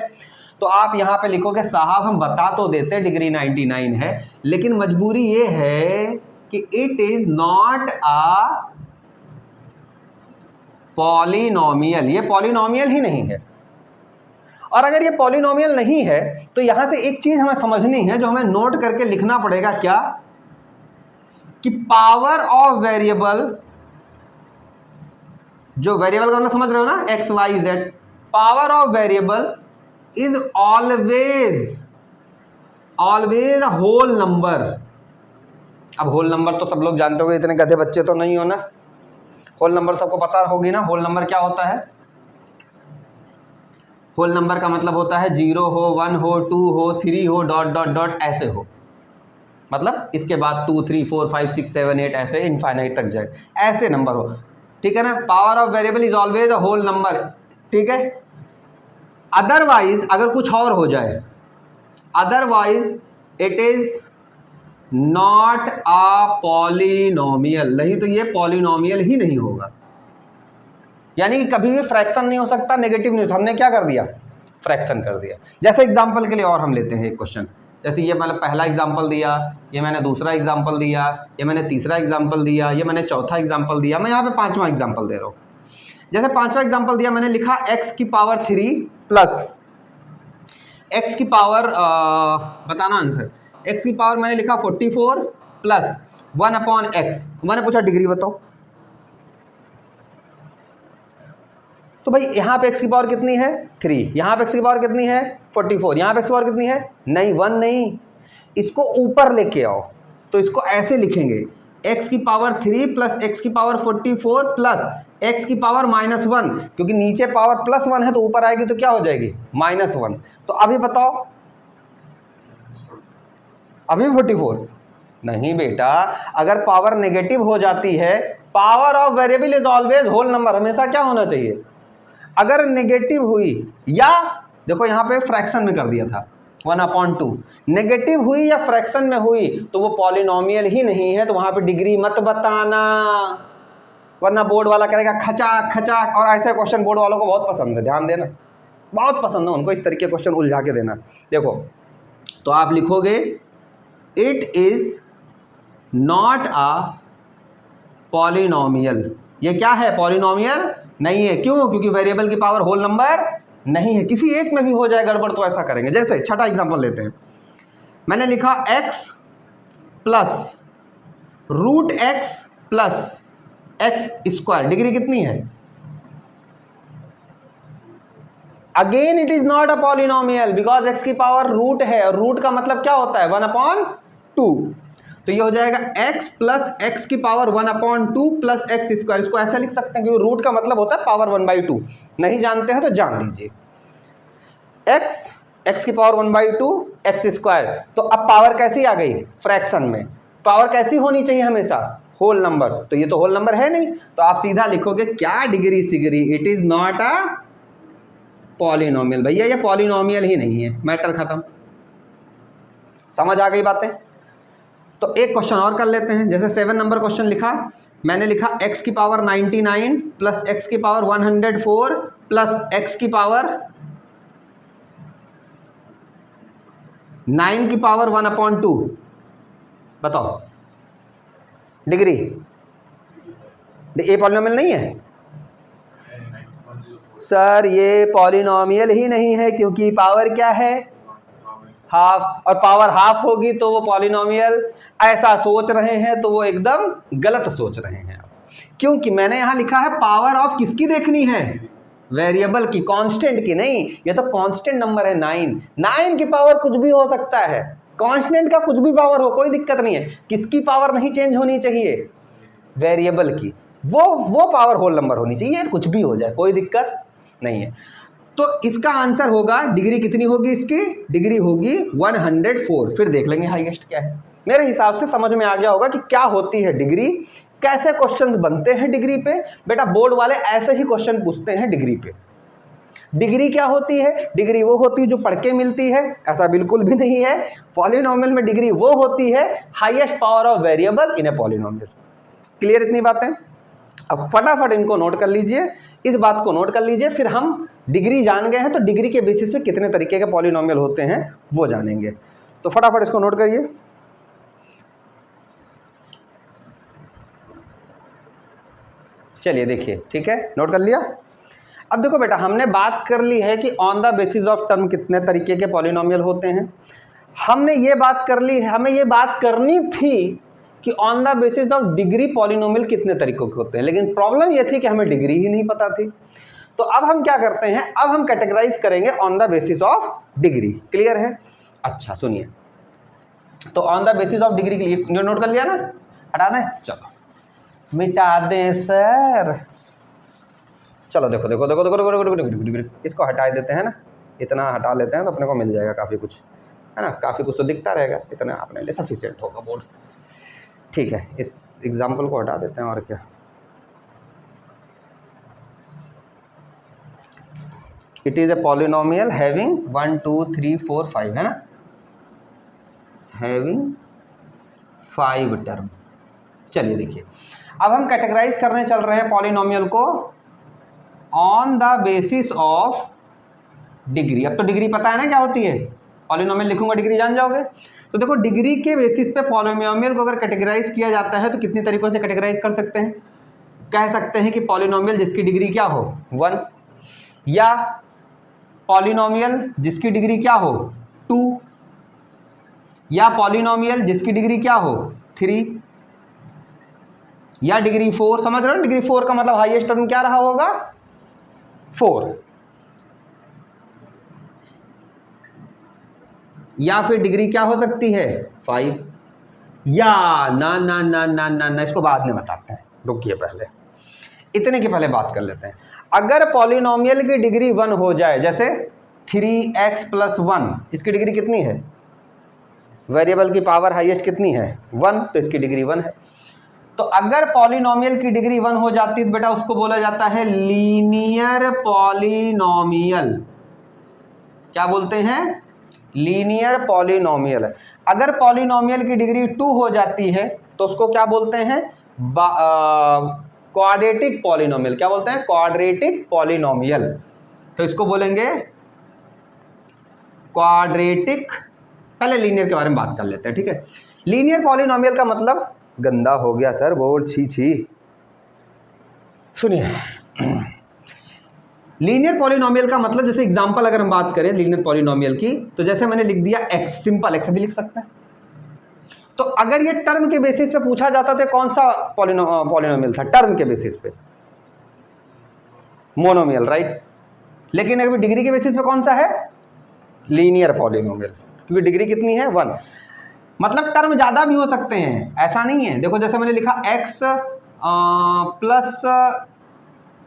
तो आप यहां पे लिखोगे साहब हम बता तो देते डिग्री 99 है, लेकिन मजबूरी ये है कि it is not a polynomial. ये पॉलिनोमियल ही नहीं है। और अगर ये पॉलिनोमियल नहीं है तो यहां से एक चीज हमें समझनी है, जो हमें नोट करके लिखना पड़ेगा, क्या कि पावर ऑफ वेरिएबल, जो वेरिएबल का मतलब समझ रहे हो ना, X Y Z, power of variable is always a whole number. अब होल नंबर तो सब लोग जानते हो, इतने गधे बच्चे तो नहीं हो ना, होल नंबर सबको पता होगी ना। होल नंबर क्या होता है? होल नंबर का मतलब होता है 0 हो, 1 हो, 2 हो, 3 हो, डॉट डॉट डॉट ऐसे हो, मतलब इसके बाद 2 3 4 5 6 7 8 ऐसे इनफाइनाइट तक जाए, ऐसे नंबर हो, ठीक है ना। Power of variable is always a whole number, ठीक है। अदरवाइज अगर कुछ और हो जाए, otherwise it is not a polynomial, नहीं तो ये पॉलिनोमियल ही नहीं होगा। यानी कि कभी भी फ्रैक्शन नहीं हो सकता, नेगेटिव नहीं हो सकता। हमने क्या कर दिया? फ्रैक्शन कर दिया। जैसे एग्जांपल के लिए और हम लेते हैं एक क्वेश्चन, जैसे ये मैंने पहला एग्जांपल दिया, ये मैंने दूसरा एग्जांपल दिया, ये मैंने तीसरा एग्जांपल दिया, ये मैंने चौथा एग्जांपल दिया, मैं यहाँ पे पांचवा एग्जांपल दे रहा हूँ। जैसे पांचवा एग्जांपल दिया, मैंने लिखा x की पावर 3 प्लस x की पावर बताना आंसर, x की पावर मैंने लिखा 44 प्लस 1/x। मैंने पूछा डिग्री बताओ, तो भाई यहाँ पे x की पावर कितनी है? 3, यहाँ पे x की पावर कितनी है? 44, यहाँ पे x की पावर कितनी है? नहीं 1 नहीं, इसको ऊपर लेके आओ, तो इसको ऐसे लिखेंगे x की पावर 3 प्लस x की पावर 44 प्लस x की पावर -1, क्योंकि नीचे पावर +1 है तो ऊपर आएगी तो क्या हो जाएगी? -1। तो अभी बताओ, अभी 44 नहीं बेटा, अगर पावर नेगेटिव हो जाती है, power of variable is always whole number, हमेशा क्या होना चाहिए? अगर नेगेटिव हुई, या देखो यहां पे फ्रैक्शन में कर दिया था 1/2, नेगेटिव हुई या फ्रैक्शन में हुई तो वो पॉलिनोमियल ही नहीं है, तो वहां पे डिग्री मत बताना, वरना बोर्ड वाला करेगा खचाक खचाक। और ऐसे क्वेश्चन बोर्ड वालों को बहुत पसंद है, ध्यान देना, बहुत पसंद है उनको इस तरीके क्वेश्चन उलझा के देना। देखो तो आप लिखोगे it is not a polynomial. ये क्या है? पॉलिनोमियल नहीं है। क्यों? क्योंकि वेरिएबल की पावर होल नंबर नहीं है। किसी एक में भी हो जाए गड़बड़ तो ऐसा करेंगे। जैसे छठा एग्जांपल लेते हैं, मैंने लिखा x plus √x plus x², degree कितनी है? Again it is not a polynomial because x की पावर रूट है, और रूट का मतलब क्या होता है? 1/2। तो ये हो जाएगा x प्लस x की पावर 1/2 प्लस x²। इसको ऐसा लिख सकते हैं क्योंकि रूट का मतलब होता है पावर 1/2। नहीं जानते हैं तो जान लीजिए, x की पावर 1/2 x²। तो अब पावर कैसी आ गई? फ्रैक्शन में। पावर कैसी होनी चाहिए? हमेशा होल नंबर। तो ये तो होल नंबर है नहीं, तो आप सीधा लिखोगे क्या? डिग्री सिग्री, it is not a polynomial. भैया ये पॉलिनोमियल ही नहीं है, मैटर खत्म। समझ आ गई बातें? तो एक क्वेश्चन और कर लेते हैं। जैसे 7 नंबर क्वेश्चन लिखा, मैंने लिखा x की पावर 99 प्लस x की पावर 104 प्लस x की पावर 9 की पावर 1/2। बताओ डिग्री, ये पॉलिनोमियल नहीं है सर, ये पॉलिनोमियल ही नहीं है, क्योंकि पावर क्या है? हाफ, और पावर हाफ होगी तो वो पॉलिनोमियल। ऐसा सोच रहे हैं तो वो एकदम गलत सोच रहे हैं, क्योंकि मैंने यहां लिखा है पावर ऑफ किसकी देखनी है? वेरिएबल की, कांस्टेंट की नहीं। ये तो कांस्टेंट नंबर है 9 की पावर कुछ भी हो सकता है, कांस्टेंट का कुछ भी पावर हो, कोई दिक्कत नहीं है। किसकी पावर नहीं चेंज होनी चाहिए? वेरिएबल की। वो पावर होल नंबर होनी चाहिए, कुछ भी हो जाए कोई दिक्कत नहीं है। तो इसका आंसर होगा, डिग्री कितनी होगी इसकी? डिग्री होगी 104। फिर देख लेंगे हाईएस्ट क्या है। मेरे हिसाब से समझ में आ गया होगा कि क्या होती है डिग्री, कैसे क्वेश्चंस बनते हैं डिग्री पे। बेटा बोर्ड वाले ऐसे ही क्वेश्चन पूछते हैं डिग्री पे। डिग्री क्या होती है? डिग्री वो होती है जो पढ़ के मिलती है, ऐसा बिल्कुल भी नहीं है। पॉलिनोमियल में डिग्री वो होती है highest power of variable in a polynomial. Clear इतनी बातें? अब फटाफट इनको नोट कर लीजिए, इस बात को नोट कर लीजिए, फिर हम डिग्री जान गए हैं तो डिग्री के बेसिस पे कितने तरीके के पॉलिनोमियल होते हैं वो जानेंगे। तो फटाफट इसको नोट करिए। चलिए देखिए, ठीक है, नोट कर लिया। अब देखो बेटा, हमने बात कर ली है कि on the basis of term कितने तरीके के पॉलिनोमियल होते हैं, हमने ये बात कर ली है, हमें ये बात करनी थी कि on the basis of degree polynomial कितने तरीकों के होते हैं, लेकिन प्रॉब्लम ये थी कि हमें डिग्री ही नहीं पता थी। तो अब हम क्या करते हैं, अब हम कैटेगराइज करेंगे on the basis of degree. Clear है? अच्छा सुनिए, तो on the basis of degree के लिए नोट कर लिया ना, हटा दें, चलो मिटा दें सर। चलो देखो देखो देखो देखो देखो देखो देखो, इसको हटा देते हैं ना, इतना हटा लेते हैं तो अपने को मिल जाएगा काफ़ी कुछ, है ना, काफ़ी कुछ तो दिखता रहेगा, इतना अपने लिए सफिशिएंट होगा बोर्ड। ठीक है, इस एग्जाम्पल को हटा देते हैं और क्या। It is a polynomial having 1 2 3 4 5, है ना, हैविंग 5 टर्म। चलिए देखिए, अब हम कैटेगराइज करने चल रहे हैं पॉलिनोमियल को on the basis of degree. अब तो डिग्री पता है ना क्या होती है, पॉलिनोमियल लिखूंगा डिग्री जान जाओगे। तो देखो, डिग्री के बेसिस पे पॉलिनोमियल को अगर कैटेगराइज किया जाता है तो कितनी तरीकों से कैटेगराइज कर सकते हैं। कह सकते हैं कि पॉलिनोमियल जिसकी डिग्री क्या हो 1, या पॉलिनोमियल जिसकी डिग्री क्या हो 2, या पॉलिनोमियल जिसकी डिग्री क्या हो 3, या डिग्री 4। समझ रहे हो, डिग्री 4 का मतलब हाईएस्ट टर्म क्या रहा होगा 4, या फिर डिग्री क्या हो सकती है 5, या ना ना ना ना ना ना, इसको बाद में बताते हैं, रुकिए पहले इतने की पहले बात कर लेते हैं। अगर पॉलिनोमियल की डिग्री 1 हो जाए, जैसे 3x + 1, इसकी डिग्री कितनी है, वेरिएबल की पावर हाईएस्ट कितनी है 1, तो इसकी डिग्री 1 है। तो अगर पॉलिनोमियल की डिग्री 1 हो जाती है बेटा, उसको बोला जाता है लीनियर पॉलिनोमियल। क्या बोलते हैं, लीनियर पॉलिनोमियल। अगर पॉलिनोमियल की डिग्री 2 हो जाती है तो उसको क्या बोलते हैं, क्वाड्रेटिक पॉलिनोमियल। क्या बोलते हैं, क्वाड्रेटिक पॉलिनोमियल। तो इसको बोलेंगे क्वाड्रेटिक। पहले लीनियर के बारे में बात कर लेते हैं, ठीक है। लीनियर पॉलिनोमियल का मतलब, गंदा हो गया सर बोर्ड, छी छी। सुनिए, लीनियर पॉलिनोमियल का मतलब, जैसे एग्जांपल अगर हम बात करें लीनियर पॉलिनोमियल की, तो जैसे मैंने लिख दिया x, सिंपल x भी लिख सकते हैं। तो अगर ये टर्म के बेसिस पे पूछा जाता तो कौन सा पॉलिनोमियल था, टर्म के बेसिस पे मोनोमियल, राइट। लेकिन अगर डिग्री के बेसिस पे कौन सा है, लीनियर पॉलिनोमियल, क्योंकि डिग्री कितनी है 1। मतलब टर्म ज्यादा भी हो सकते हैं, ऐसा नहीं है। देखो जैसे मैंने लिखा x +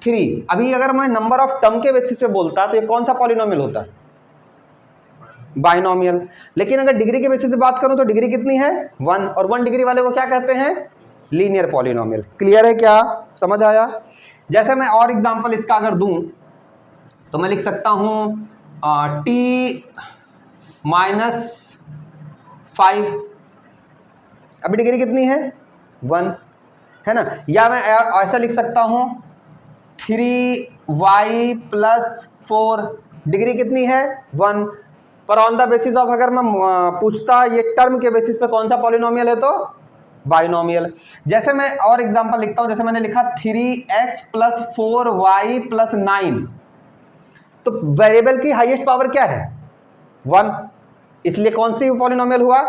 3, अभी अगर मैं नंबर ऑफ टर्म के बेसिस पे बोलता तो ये कौन सा पॉलिनोमियल होता है, बाइनोमियल। लेकिन अगर डिग्री के बेसिस पे बात करूं तो डिग्री कितनी है 1, और 1 डिग्री वाले को क्या कहते हैं, लीनियर पॉलिनोमियल। क्लियर है, क्या समझ आया। जैसे मैं और एग्जांपल इसका अगर दूं तो मैं लिख सकता हूं t - 5, अभी डिग्री कितनी है 1, है ना। या मैं ऐसा लिख सकता हूं 3y + 4, डिग्री कितनी है 1। पर ऑन द बेसिस ऑफ, अगर मैं पूछता ये टर्म के बेसिस पे कौन सा पॉलिनोमियल है, तो बाइनोमियल। जैसे मैं और एग्जांपल लिखता हूं, जैसे मैंने लिखा 3x + 4y + 9, तो वेरिएबल की हाईएस्ट पावर क्या है 1, इसलिए कौन सी पॉलिनोमियल हुआ,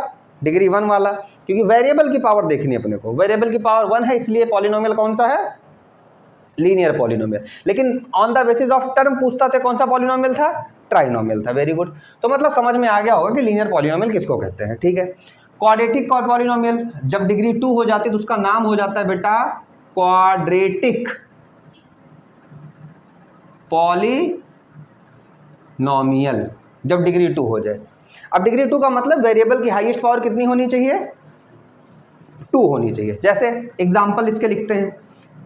डिग्री 1 वाला, क्योंकि वेरिएबल की पावर देखनी है अपने को, वेरिएबल की पावर 1 है, इसलिए पॉलिनोमियल कौन सा है, लीनियर पॉलिनोमियल। लेकिन on the basis of term पूछता था कौन सा पॉलिनोमियल था, ट्राइनोमियल था। वेरी गुड, तो मतलब समझ में आ गया होगा कि लीनियर पॉलिनोमियल किसको कहते हैं, ठीक है। क्वाड्रेटिक पॉलिनोमियल, जब डिग्री 2 हो जाती है तो उसका नाम हो जाता है बेटा क्वाड्रेटिक पॉलिनोमियल, जब डिग्री 2 हो जाए। अब डिग्री 2 का मतलब वेरिएबल की हाईएस्ट पावर कितनी होनी चाहिए, 2 होनी चाहिए। जैसे एग्जाम्पल इसके लिखते हैं,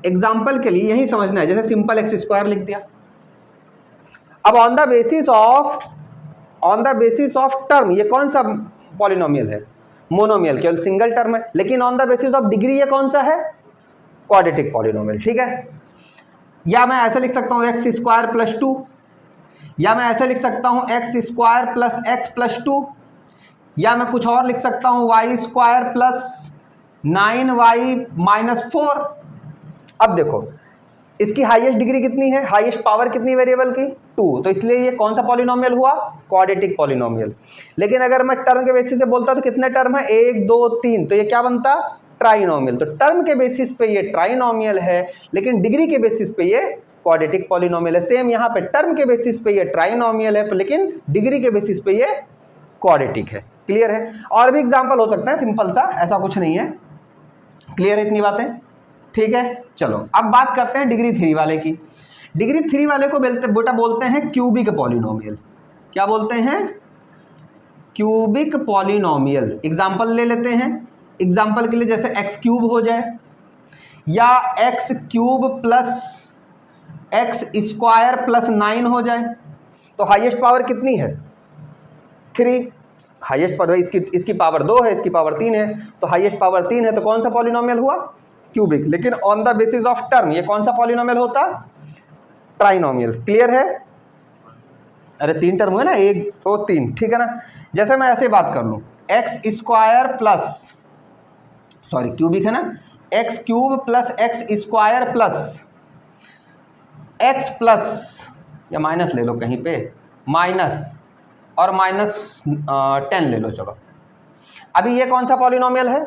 एग्जाम्पल के लिए यही समझना है, जैसे सिंपल x² लिख दिया। अब on the basis of term ये कौन सा पॉलिनोमियल है, मोनोमियल, केवल सिंगल टर्म है। लेकिन on the basis of degree ये कौन सा है, क्वाड्रेटिक पॉलिनोमियल, ठीक है। या मैं ऐसे लिख सकता हूं x² + 2, या मैं ऐसे लिख सकता हूं x² + x + 2, या मैं कुछ और लिख सकता हूं y² + 9y - 4। अब देखो इसकी हाईएस्ट डिग्री कितनी है, हाईएस्ट पावर कितनी वेरिएबल की, 2, तो इसलिए ये कौन सा पॉलिनोमियल हुआ, क्वाड्रेटिक पॉलिनोमियल। लेकिन अगर मैं टर्म के बेसिस से बोलता तो कितने टर्म है, 1 2 3, तो ये क्या बनता, ट्राइनोमियल। तो टर्म के बेसिस पे ये ट्राइनोमियल है, लेकिन डिग्री के बेसिस पे ये क्वाड्रेटिक पॉलिनोमियल है। सेम यहाँ पे टर्म के बेसिस पे ये ट्राइनोमियल है, लेकिन डिग्री के बेसिस पे ये क्वाड्रेटिक है। क्लियर है। और भी एग्जांपल हो सकता है सिंपल सा, ऐसा कुछ नहीं है। क्लियर है इतनी बातें, ठीक है। चलो अब बात करते हैं डिग्री 3 वाले की। डिग्री 3 वाले को बेटा बोलते हैं क्यूबिक पॉलिनोमियल। क्या बोलते हैं, क्यूबिक पॉलिनोमियल। एग्जांपल ले लेते हैं। एग्जांपल के लिए जैसे एक्स क्यूब हो जाए, या x cube plus x square plus 9 हो जाए, तो हाईएस्ट पावर कितनी है, 3। हाईएस्ट पावर इसकी पावर 2 है, इसकी पावर 3 है, तो हाईएस्ट पावर 3 है, तो कौन सा पॉलिनोमियल हुआ, क्यूबिक। लेकिन on the basis of term ये कौन सा पॉलिनोमियल होता, ट्राइनोमियल। क्लियर है। अरे 3 टर्म हुए ना, 1 2 3, ठीक है ना। जैसे मैं ऐसे बात कर लूं, x square plus, sorry cubic है ना, x cube plus x square plus X plus, या माइनस ले लो कहीं पे, माइनस और -10 ले लो। चलो अभी ये कौन सा पॉलिनोमियल है,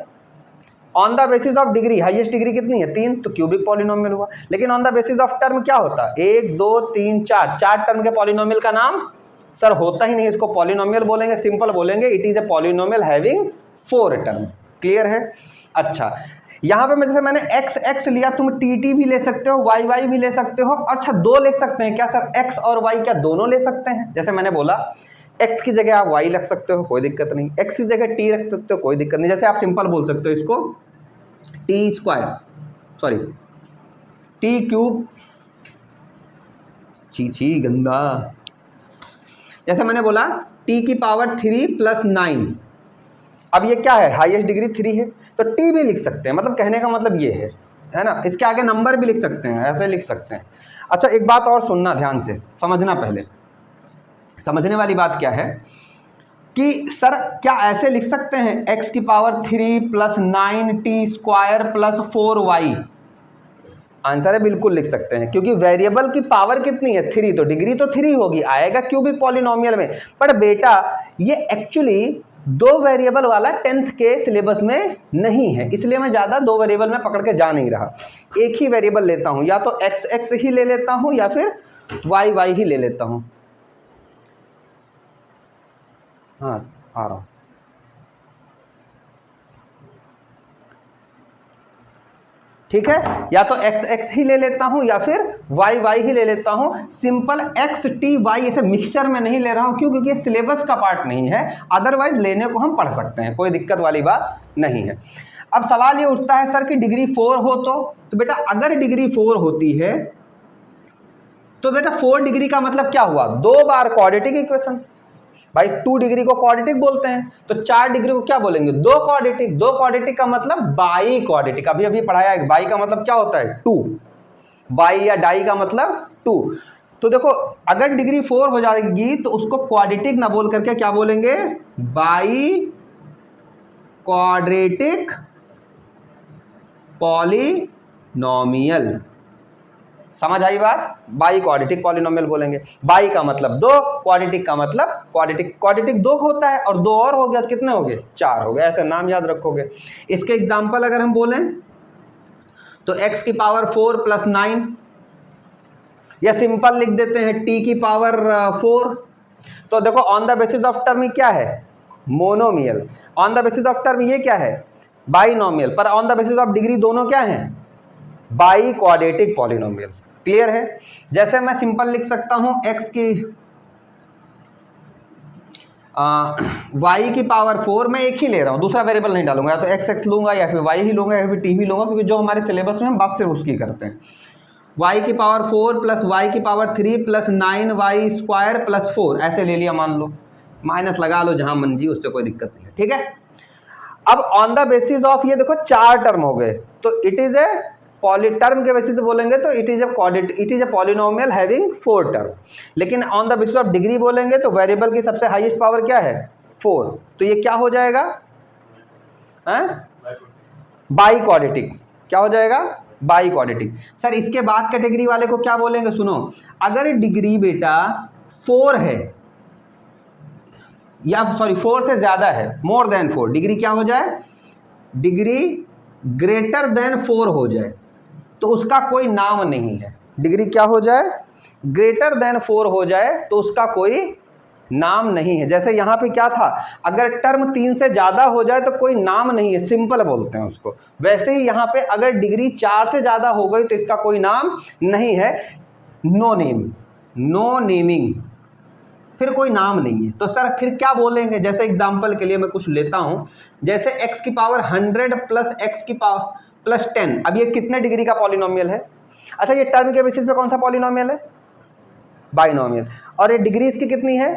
on the basis of degree, highest degree कितनी है, 3, तो क्यूबिक पॉलिनोमियल हुआ। लेकिन on the basis of term क्या होता, 1 2 3 4, 4 टर्म के पॉलिनोमियल का नाम सर होता ही नहीं, इसको पॉलिनोमियल बोलेंगे, सिंपल बोलेंगे, it is a polynomial having 4 term. Clear है। अच्छा यहाँ पे जैसे मैंने एक्स एक्स लिया, तुम टी टी भी ले सकते हो, वाई वाई भी ले सकते हो। अच्छा 2 ले सकते हैं क्या सर, एक्स और वाई क्या दोनों ले सकते हैं। जैसे मैंने बोला x की जगह आप y रख सकते हो, कोई दिक्कत नहीं, x की जगह t रख सकते हो, कोई दिक्कत नहीं। जैसे आप सिंपल बोल सकते हो इसको t square, sorry t cube, छी गंदा। जैसे मैंने बोला t की पावर 3 प्लस 9, अब ये क्या है, हाईएस्ट डिग्री 3 है, तो t भी लिख सकते हैं, मतलब कहने का मतलब ये है ना। इसके आगे नंबर भी लिख सकते हैं, ऐसे लिख सकते हैं। अच्छा एक बात और सुनना ध्यान से, समझना पहले। समझने वाली बात क्या है कि सर क्या ऐसे लिख सकते हैं x की power 3 plus 9t square plus 4y, answer है बिल्कुल लिख सकते हैं, क्योंकि वेरिएबल की पावर कितनी है, 3, तो डिग्री तो 3 होगी, आएगा क्यूबिक पॉलिनोमियल में। पर बेटा ये एक्चुअली 2 वेरिएबल वाला 10th के सिलेबस में नहीं है, इसलिए मैं ज़्यादा 2 वेरिएबल में पकड़ के जा नहीं रहा, एक ही वेरिएबल लेता हूँ, या तो एक्स एक्स ही ले लेता हूँ या फिर वाई वाई ही ले लेता हूँ। हाँ आ रहा हूँ। ठीक है, या तो एक्स एक्स ही ले लेता हूं या फिर वाई वाई ही ले लेता हूं। सिंपल एक्स टी वाई ऐसे मिक्सचर में नहीं ले रहा हूं, क्यों, क्योंकि ये सिलेबस का पार्ट नहीं है, अदरवाइज लेने को हम पढ़ सकते हैं, कोई दिक्कत वाली बात नहीं है। अब सवाल ये उठता है सर कि डिग्री 4 हो तो बेटा अगर डिग्री 4 होती है तो बेटा 4 डिग्री का मतलब क्या हुआ, 2 बार क्वाड्रेटिक इक्वेशन। भाई 2 डिग्री को क्वाड्रेटिक बोलते हैं, तो 4 डिग्री को क्या बोलेंगे, 2 क्वाड्रेटिक। 2 क्वाड्रेटिक का मतलब बाई क्वाड्रेटिक, अभी अभी पढ़ाया है, बाई का मतलब क्या होता है, 2, बाई या डाई का मतलब 2। तो देखो अगर डिग्री 4 हो जाएगी तो उसको क्वाड्रेटिक ना बोल करके क्या बोलेंगे, बाई क्वाड्रेटिक पॉलिनोमियल। समझ आई बात, बाई क्वाड्रेटिक पॉलिनोमियल बोलेंगे। बाई का मतलब 2, क्वाड्रेटिक का मतलब क्वाड्रेटिक 2 होता है, और 2 और हो गया तो कितने हो गए, 4 हो गए, ऐसे नाम याद रखोगे। इसके एग्जांपल अगर हम बोलें तो x की पावर 4 प्लस 9, या सिंपल लिख देते हैं t की पावर 4। तो देखो on the basis of term क्या है, monomial. On the basis of term ये क्या है, बाइनोमियल। पर on the basis of degree दोनों क्या है, बाई क्वाड्रेटिक पॉलिनोमियल। क्लियर है। जैसे मैं सिंपल लिख सकता हूं x की y की पावर 4, मैं एक ही ले रहा हूं, दूसरा वेरिएबल नहीं डालूंगा, या तो x x लूंगा या फिर y ही लूंगा या फिर t ही लूंगा, क्योंकि जो हमारे सिलेबस में हम बात सिर्फ उसकी करते हैं। y की पावर 4 प्लस y की power 3 plus 9y square plus 4, ऐसे ले लिया, मान लो, माइनस लगा लो जहां मन जी, उससे कोई दिक्कत नहीं है। ठीक है। अब ऑन द बेसिस ऑफ ये देखो 4 टर्म हो गए, तो इट इज ए टर्म के बेसिस से बोलेंगे तो it is a polynomial having 4 term. लेकिन on the basis of degree बोलेंगे तो वेरिएबल की सबसे हाईएस्ट पावर क्या है, 4, तो ये क्या हो जाएगा, बाई क्वाड्रेटिक। क्या हो जाएगा, बाई क्वाड्रेटिक। सर इसके बाद कैटेगरी वाले को क्या बोलेंगे, सुनो, अगर डिग्री बेटा 4 है या सॉरी 4 से ज्यादा है, मोर देन 4, डिग्री क्या हो जाए, डिग्री ग्रेटर देन 4 हो जाए तो उसका कोई नाम नहीं है। डिग्री क्या हो जाए, ग्रेटर देन 4 हो जाए तो उसका कोई नाम नहीं है। जैसे यहाँ पे क्या था, अगर टर्म 3 से ज़्यादा हो जाए तो कोई नाम नहीं है, सिंपल बोलते हैं उसको। वैसे ही यहाँ पे अगर डिग्री 4 से ज़्यादा हो गई तो इसका कोई नाम नहीं है, नो नेम, नो नेमिंग, फिर कोई नाम नहीं है। तो सर फिर क्या बोलेंगे, जैसे एग्जाम्पल के लिए मैं कुछ लेता हूँ, जैसे x की पावर 100 प्लस x की पावर प्लस 10, अब ये कितने डिग्री का पॉलिनोमियल है। अच्छा ये टर्म के बेसिस पे कौन सा पॉलिनोमियल है, बाइनोमियल, और ये डिग्री इसकी कितनी है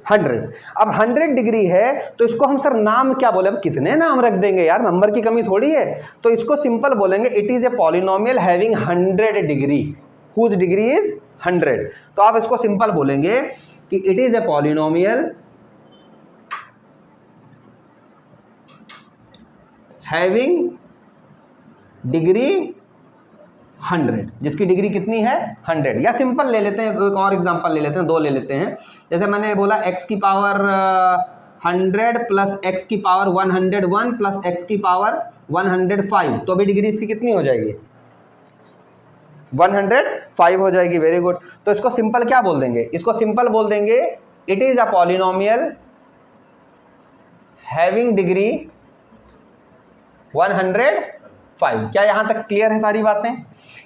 100। अब 100 डिग्री है तो इसको हम सर नाम क्या बोले, अब कितने नाम रख देंगे यार, नंबर की कमी थोड़ी है, तो इसको सिंपल बोलेंगे it is a polynomial having 100 degree whose degree is 100। तो आप इसको सिंपल बोलेंगे कि it is a polynomial having degree 100, जिसकी डिग्री कितनी है 100। या सिंपल ले लेते हैं, एक और एग्जांपल ले लेते हैं, दो ले लेते हैं। जैसे मैंने बोला x की पावर 100 प्लस x की पावर 101 प्लस x की पावर 105, तो अभी डिग्री इसकी कितनी हो जाएगी 105 हो जाएगी। Very good. तो इसको सिंपल क्या बोल देंगे, इसको सिंपल बोल देंगे it is a polynomial having degree 105। क्या यहां तक क्लियर है सारी बातें?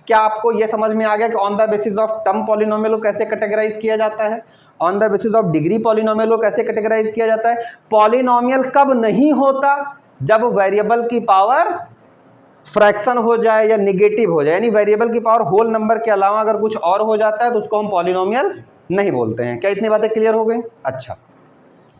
क्या आपको यह समझ में आ गया कि on the basis of term polynomial को कैसे कैटेगराइज किया जाता है, on the basis of degree polynomial को कैसे कैटेगराइज किया जाता है। पॉलिनोमियल कब नहीं होता, जब वेरिएबल की पावर फ्रैक्शन हो जाए या निगेटिव हो जाए, यानी वेरिएबल की पावर होल नंबर के अलावा अगर कुछ और हो जाता है तो उसको हम पॉलिनोमियल नहीं बोलते हैं। क्या इतनी बातें क्लियर हो गई? अच्छा,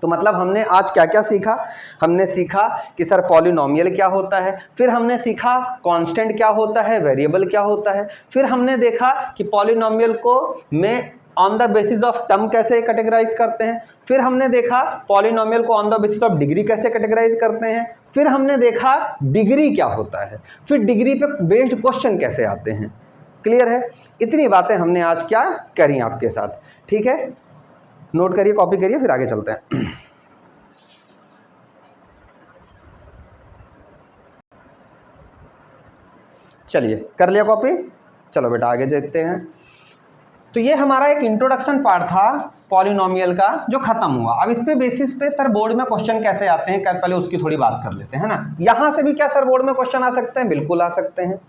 तो मतलब हमने आज क्या क्या सीखा, हमने सीखा कि सर पॉलिनोमियल क्या होता है, फिर हमने सीखा कांस्टेंट क्या होता है, वेरिएबल क्या होता है, फिर हमने देखा कि पॉलिनोमियल को में on the basis of term कैसे कैटेगराइज करते हैं, फिर हमने देखा पॉलिनोमियल को on the basis of degree कैसे कैटेगराइज करते हैं, फिर हमने देखा डिग्री क्या होता है, फिर डिग्री पे बेस्ड क्वेश्चन कैसे आते हैं। क्लियर है? इतनी बातें हमने आज क्या करी आपके साथ। ठीक है, नोट करिए, कॉपी करिए, फिर आगे चलते हैं। चलिए कर लिया कॉपी, चलो बेटा आगे देखते हैं। तो ये हमारा एक इंट्रोडक्शन पार्ट था पॉलिनोमियल का जो खत्म हुआ। अब इस पे बेसिस पे सर बोर्ड में क्वेश्चन कैसे आते हैं, पहले उसकी थोड़ी बात कर लेते हैं ना। यहां से भी क्या सर बोर्ड में क्वेश्चन आ सकते हैं? बिल्कुल आ सकते हैं।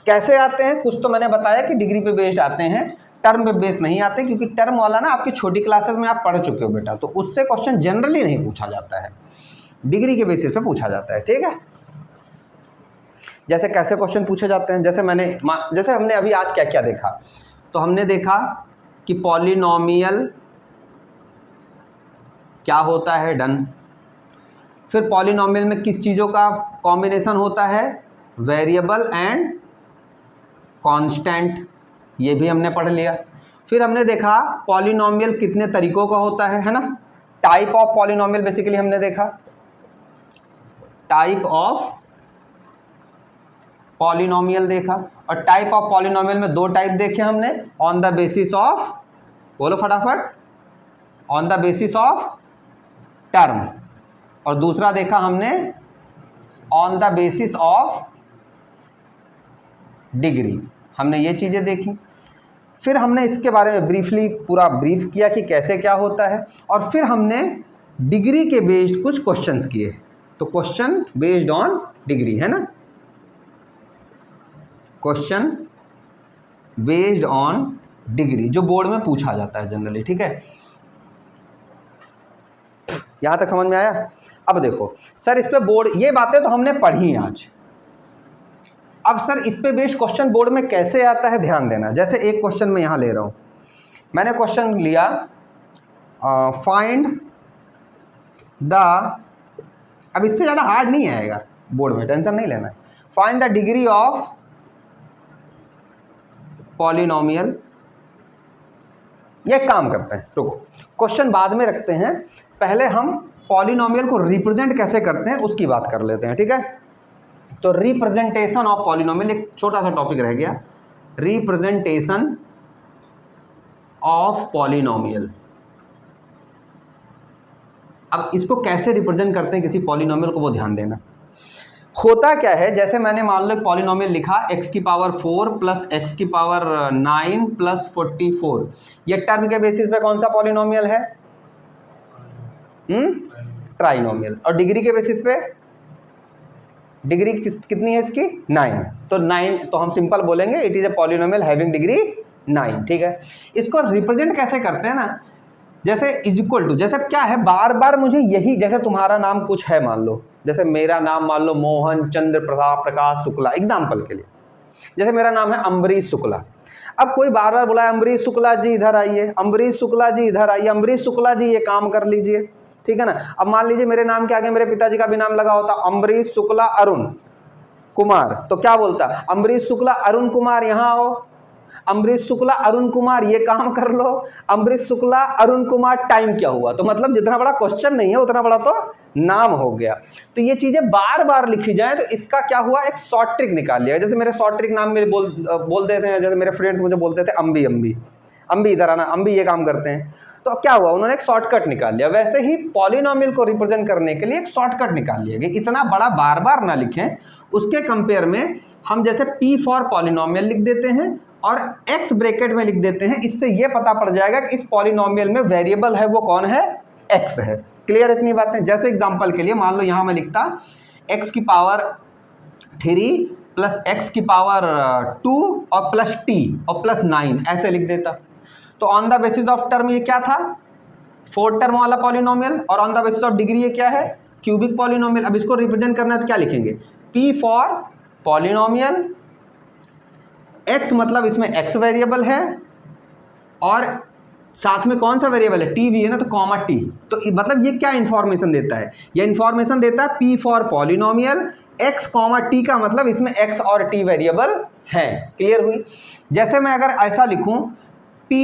कैसे आते हैं? कुछ तो मैंने बताया कि डिग्री पे बेस्ड आते हैं, टर्म पे बेस्ड नहीं आते, क्योंकि टर्म वाला ना आपकी छोटी क्लासेस में आप पढ़ चुके हो बेटा, तो उससे क्वेश्चन जनरली नहीं पूछा जाता है, डिग्री के बेसिस पे पूछा जाता है। ठीक है, जैसे कैसे क्वेश्चन पूछे जाते हैं, जैसे हमने अभी आज क्या क्या देखा, तो हमने देखा कि पॉलिनोमियल क्या होता है, डन। फिर पॉलिनोमियल में किस चीज़ों का कॉम्बिनेशन होता है, वेरिएबल एंड कांस्टेंट, ये भी हमने पढ़ लिया। फिर हमने देखा पॉलिनोमियल कितने तरीकों का होता है ना, टाइप ऑफ पॉलिनोमियल बेसिकली हमने देखा, टाइप ऑफ पॉलिनोमियल देखा, और टाइप ऑफ पॉलिनोमियल में दो टाइप देखे हमने, ऑन द बेसिस ऑफ, बोलो फटाफट, on the basis of term, और दूसरा देखा हमने on the basis of degree. हमने ये चीज़ें देखी। फिर हमने इसके बारे में ब्रीफली पूरा ब्रीफ किया कि कैसे क्या होता है, और फिर हमने डिग्री के बेस्ड कुछ क्वेश्चंस किए। तो क्वेश्चन बेस्ड ऑन डिग्री है ना, क्वेश्चन बेस्ड ऑन डिग्री जो बोर्ड में पूछा जाता है जनरली। ठीक है, यहां तक समझ में आया? अब देखो सर इस पे बोर्ड, ये बातें तो हमने पढ़ी आज। अब सर इस पे बेस्ड क्वेश्चन बोर्ड में कैसे आता है ध्यान देना। जैसे एक क्वेश्चन मैं यहां ले रहा हूं, मैंने क्वेश्चन लिया फाइंड द, अब इससे ज़्यादा हार्ड नहीं आएगा बोर्ड में, टेंशन नहीं लेना है। Find the degree of polynomial. ये काम करते हैं, रुको क्वेश्चन बाद में रखते हैं, पहले हम पॉलिनोमियल को रिप्रेजेंट कैसे करते हैं उसकी बात कर लेते हैं। ठीक है, तो रिप्रेजेंटेशन ऑफ पॉलिनोमियल एक छोटा सा टॉपिक रह गया, रिप्रेजेंटेशन ऑफ पॉलिनोमियल। अब इसको कैसे रिप्रेजेंट करते हैं किसी पॉलिनोमियल को, वो ध्यान देना। होता क्या है, जैसे मैंने मान लो पॉलिनोमियल लिखा x की पावर 4 प्लस x की पावर 9 प्लस 44, ये टर्म के बेसिस पे कौन सा पॉलिनोमियल है? ट्राइनोमियल। और डिग्री के बेसिस पे डिग्री कितनी है इसकी? 9। तो 9, तो हम सिंपल बोलेंगे it is a polynomial having degree 9। ठीक है, इसको रिप्रेजेंट कैसे करते हैं ना, जैसे इज इक्वल टू, जैसे क्या है, बार बार मुझे यही, जैसे तुम्हारा नाम कुछ है मान लो, जैसे मेरा नाम मान लो मोहन चंद्र प्रकाश शुक्ला, एग्जाम्पल के लिए, जैसे मेरा नाम है अम्बरीश शुक्ला। अब कोई बार बार बुलाए अम्बरीश शुक्ला जी इधर आइए, अम्बरीश शुक्ला जी इधर आइए, अम्बरीश शुक्ला जी ये काम कर लीजिए, ठीक है ना। अब मान लीजिए मेरे नाम के आगे मेरे पिताजी का भी नाम लगा होता, अम्बरीश शुक्ला अरुण कुमार, तो क्या बोलता? अम्बरीश शुक्ला अरुण कुमार यहाँ आओ, अम्बरीश शुक्ला अरुण कुमार ये काम कर लो, अम्बरीश शुक्ला अरुण कुमार टाइम क्या हुआ? तो मतलब जितना बड़ा क्वेश्चन नहीं है उतना बड़ा तो नाम हो गया। तो ये चीजें बार बार लिखी जाए तो इसका क्या हुआ, एक शॉर्ट ट्रिक निकाल लिया। जैसे मेरे शॉर्ट ट्रिक नाम में बोल देते हैं, जैसे मेरे फ्रेंड्स मुझे बोलते थे अम्बी अम्बी अम्बी इधर आना, अम्बी ये काम करते हैं, तो क्या हुआ, उन्होंने एक शॉर्टकट निकाल लिया। वैसे ही पॉलिनोमियल को रिप्रेजेंट करने के लिए एक शॉर्टकट निकाल लिया कि इतना बड़ा बार बार ना लिखें, उसके कंपेयर में हम जैसे P फॉर पॉलिनोमियल लिख देते हैं और X ब्रैकेट में लिख देते हैं, इससे ये पता पड़ जाएगा कि इस पॉलिनोमियल में वेरिएबल है वो कौन है, X है। क्लियर इतनी बातें? जैसे एग्जांपल के लिए मान लो यहाँ मैं लिखता x की पावर 3 प्लस x की पावर 2 और प्लस t और प्लस 9, ऐसे लिख देता। तो on the basis of term ये क्या था, 4 टर्म वाला पॉलिनोमियल, और on the basis of degree ये क्या है, क्यूबिक पॉलिनोमियल। अब इसको रिप्रेजेंट करना है तो क्या लिखेंगे, P फॉर पॉलिनोमियल, x मतलब इसमें x वेरिएबल है और साथ में कौन सा वेरिएबल है, t भी है ना, तो कॉमा t। तो मतलब ये क्या इंफॉर्मेशन देता है, ये इंफॉर्मेशन देता है P for polynomial x comma t का मतलब इसमें x और t वेरिएबल है। क्लियर हुई? जैसे मैं अगर ऐसा लिखूं P,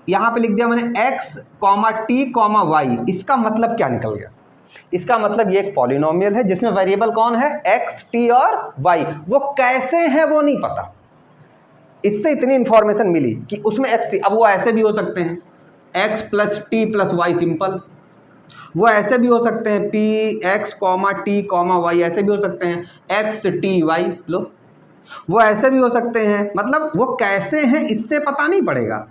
यहां पे लिख दिया मैंने x comma t comma y, इसका मतलब क्या निकल गया, इसका मतलब ये एक पॉलिनोमियल है जिसमें वेरिएबल कौन है, x, t और y। वो कैसे है वो नहीं पता, इससे इतनी इंफॉर्मेशन मिली कि उसमें x, t, अब वो ऐसे भी हो सकते हैं x plus T plus Y, simple. वो ऐसे भी हो सकते हैं p x comma T comma Y, ऐसे भी हो सकते हैं x टी वाई, लो। वो ऐसे भी हो सकते हैं, मतलब वो कैसे हैं इससे पता नहीं पड़ेगा,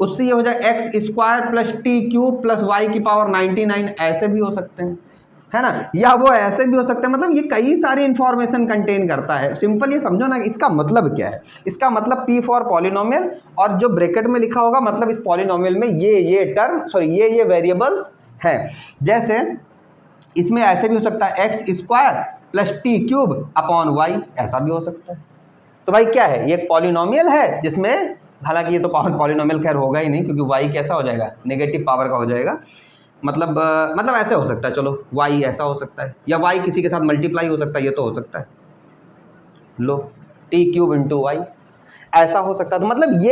उससे ये हो जाए X square plus T cube plus Y की पावर 99, ऐसे भी हो सकते हैं, है ना, या वो ऐसे भी हो सकते हैं। मतलब ये कई सारी इंफॉर्मेशन कंटेन करता है। सिंपल ये समझो ना इसका मतलब क्या है, इसका मतलब P फॉर पॉलिनोमियल, और जो ब्रैकेट में लिखा होगा मतलब इस पॉलिनोमियल में ये टर्म, सॉरी ये वेरिएबल्स हैं। जैसे इसमें ऐसे भी हो सकता है X square plus T cube upon Y, ऐसा भी हो सकता है। तो भाई क्या है, ये एक पॉलिनोमियल है जिसमें, हालांकि ये तो पॉलिनोमियल खैर होगा ही नहीं क्योंकि वाई कैसा हो जाएगा, नेगेटिव पावर का हो जाएगा। मतलब ऐसे हो सकता है, चलो y ऐसा हो सकता है, या y किसी के साथ मल्टीप्लाई हो सकता है, ये तो हो सकता है, लो t क्यूब इंटू वाई, ऐसा हो सकता है। तो मतलब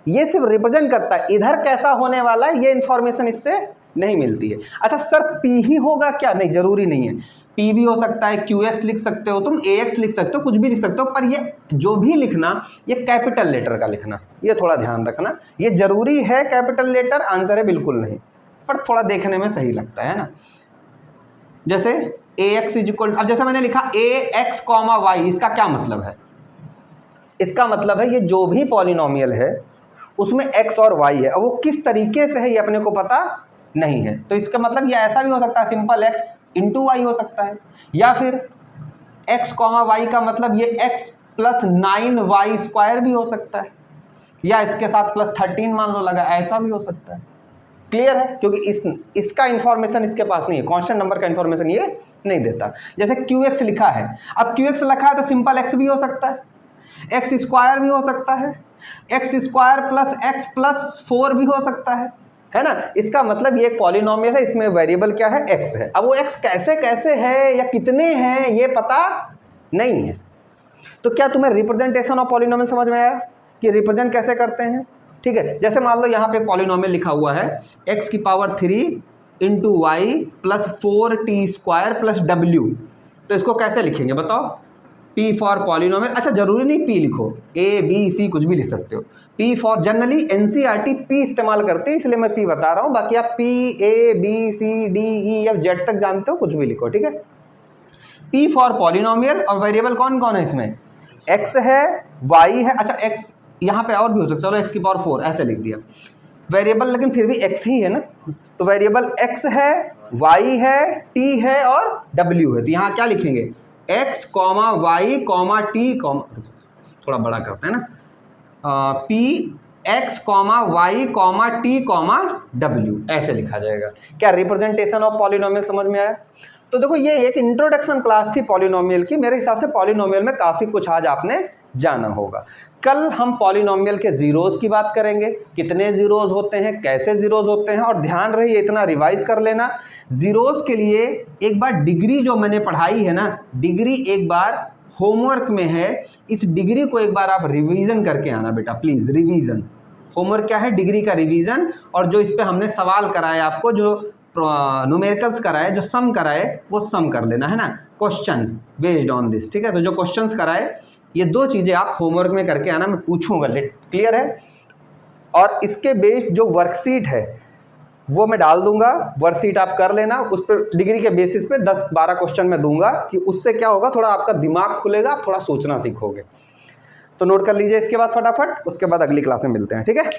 ये सिर्फ रिप्रेजेंट करता है, इधर कैसा होने वाला है ये इंफॉर्मेशन इससे नहीं मिलती है। अच्छा सर p ही होगा क्या, नहीं जरूरी नहीं है, p भी हो सकता है, qx लिख सकते हो तुम, ax लिख सकते हो, कुछ भी लिख सकते हो, पर ये जो भी लिखना ये कैपिटल लेटर का लिखना, ये थोड़ा ध्यान रखना। ये जरूरी है कैपिटल लेटर, आंसर है बिल्कुल नहीं, पर थोड़ा देखने में सही लगता है ना। जैसे ax इज इक्वल, अब जैसे मैंने लिखा ax कॉमा वाई, इसका क्या मतलब है, इसका मतलब है ये जो भी पॉलिनोमियल है उसमें x और y है, और वो किस तरीके से है ये अपने को पता नहीं है। तो इसका मतलब ये ऐसा भी हो सकता है, सिंपल x इंटू वाई हो सकता है, या फिर x कॉमा वाई का मतलब ये x प्लस 9y स्क्वायर भी हो सकता है, या इसके साथ प्लस 13 मान लो लगा, ऐसा भी हो सकता है। क्लियर है? क्योंकि इसका इंफॉर्मेशन इसके पास नहीं है, कांस्टेंट नंबर का इंफॉर्मेशन ये नहीं देता। जैसे qx लिखा है, अब qx लिखा है तो सिंपल x भी हो सकता है, x स्क्वायर भी हो सकता है, x square plus x plus 4 भी हो सकता है ना। इसका मतलब ये एक पॉलिनोमियल है, इसमें वेरिएबल क्या है, x है। अब वो x कैसे कैसे है या कितने हैं ये पता नहीं है। तो क्या तुम्हें रिप्रेजेंटेशन ऑफ पॉलिनोमियल समझ में आया कि रिप्रेजेंट कैसे करते हैं? ठीक है, जैसे मान लो यहाँ पे पॉलिनोमियल लिखा हुआ है x की power 3 into Y plus 4t square plus w, तो इसको कैसे लिखेंगे बताओ, P फॉर पॉलिनोमियल, अच्छा जरूरी नहीं P लिखो, A B C कुछ भी लिख सकते हो। P for generally NCERT P इस्तेमाल करते हैं, इसलिए मैं P बता रहा हूं, बाकी आप P A B C D E F Z तक जानते हो, कुछ भी लिखो, ठीक है। P फॉर पॉलिनोमियल, और वेरिएबल कौन कौन है इसमें, x है, y है, अच्छा x यहाँ पे और भी हो सकता है, चलो x की पावर 4 ऐसे लिख दिया वेरिएबल, लेकिन फिर भी x ही है ना, तो वेरिएबल x है, y है, t है और w है, तो यहाँ क्या लिखेंगे, x comma Y comma T comma, थोड़ा बड़ा करते हैं ना, p x comma Y comma T comma w, ऐसे लिखा जाएगा। क्या रिप्रेजेंटेशन ऑफ पॉलिनोमियल समझ में आया? तो देखो ये एक इंट्रोडक्शन क्लास थी पॉलिनोमियल की, मेरे हिसाब से पॉलिनोमियल में काफ़ी कुछ आज आपने जाना होगा। कल हम पॉलिनोमियल के जीरोस की बात करेंगे, कितने जीरोस होते हैं, कैसे जीरोस होते हैं, और ध्यान रहे ये इतना रिवाइज कर लेना, जीरोस के लिए एक बार डिग्री जो मैंने पढ़ाई है ना, डिग्री एक बार होमवर्क में है, इस डिग्री को एक बार आप रिवीजन करके आना बेटा प्लीज़, रिवीजन। होमवर्क क्या है, डिग्री का रिवीजन, और जो इस पर हमने सवाल कराए आपको, जो न्यूमेरिकल्स कराए, जो सम कराए वो सम कर लेना है ना, क्वेश्चन बेस्ड ऑन दिस, ठीक है। तो जो क्वेश्चंस कराए ये दो चीज़ें आप होमवर्क में करके आना, मैं पूछूंगा, क्लियर है। और इसके बेस्ड जो वर्कशीट है वो मैं डाल दूंगा, वर्कशीट आप कर लेना, उस पर डिग्री के बेसिस पे 10-12 क्वेश्चन मैं दूंगा, कि उससे क्या होगा, थोड़ा आपका दिमाग खुलेगा, आप थोड़ा सोचना सीखोगे। तो नोट कर लीजिए इसके बाद फटाफट, उसके बाद अगली क्लास में मिलते हैं, ठीक है।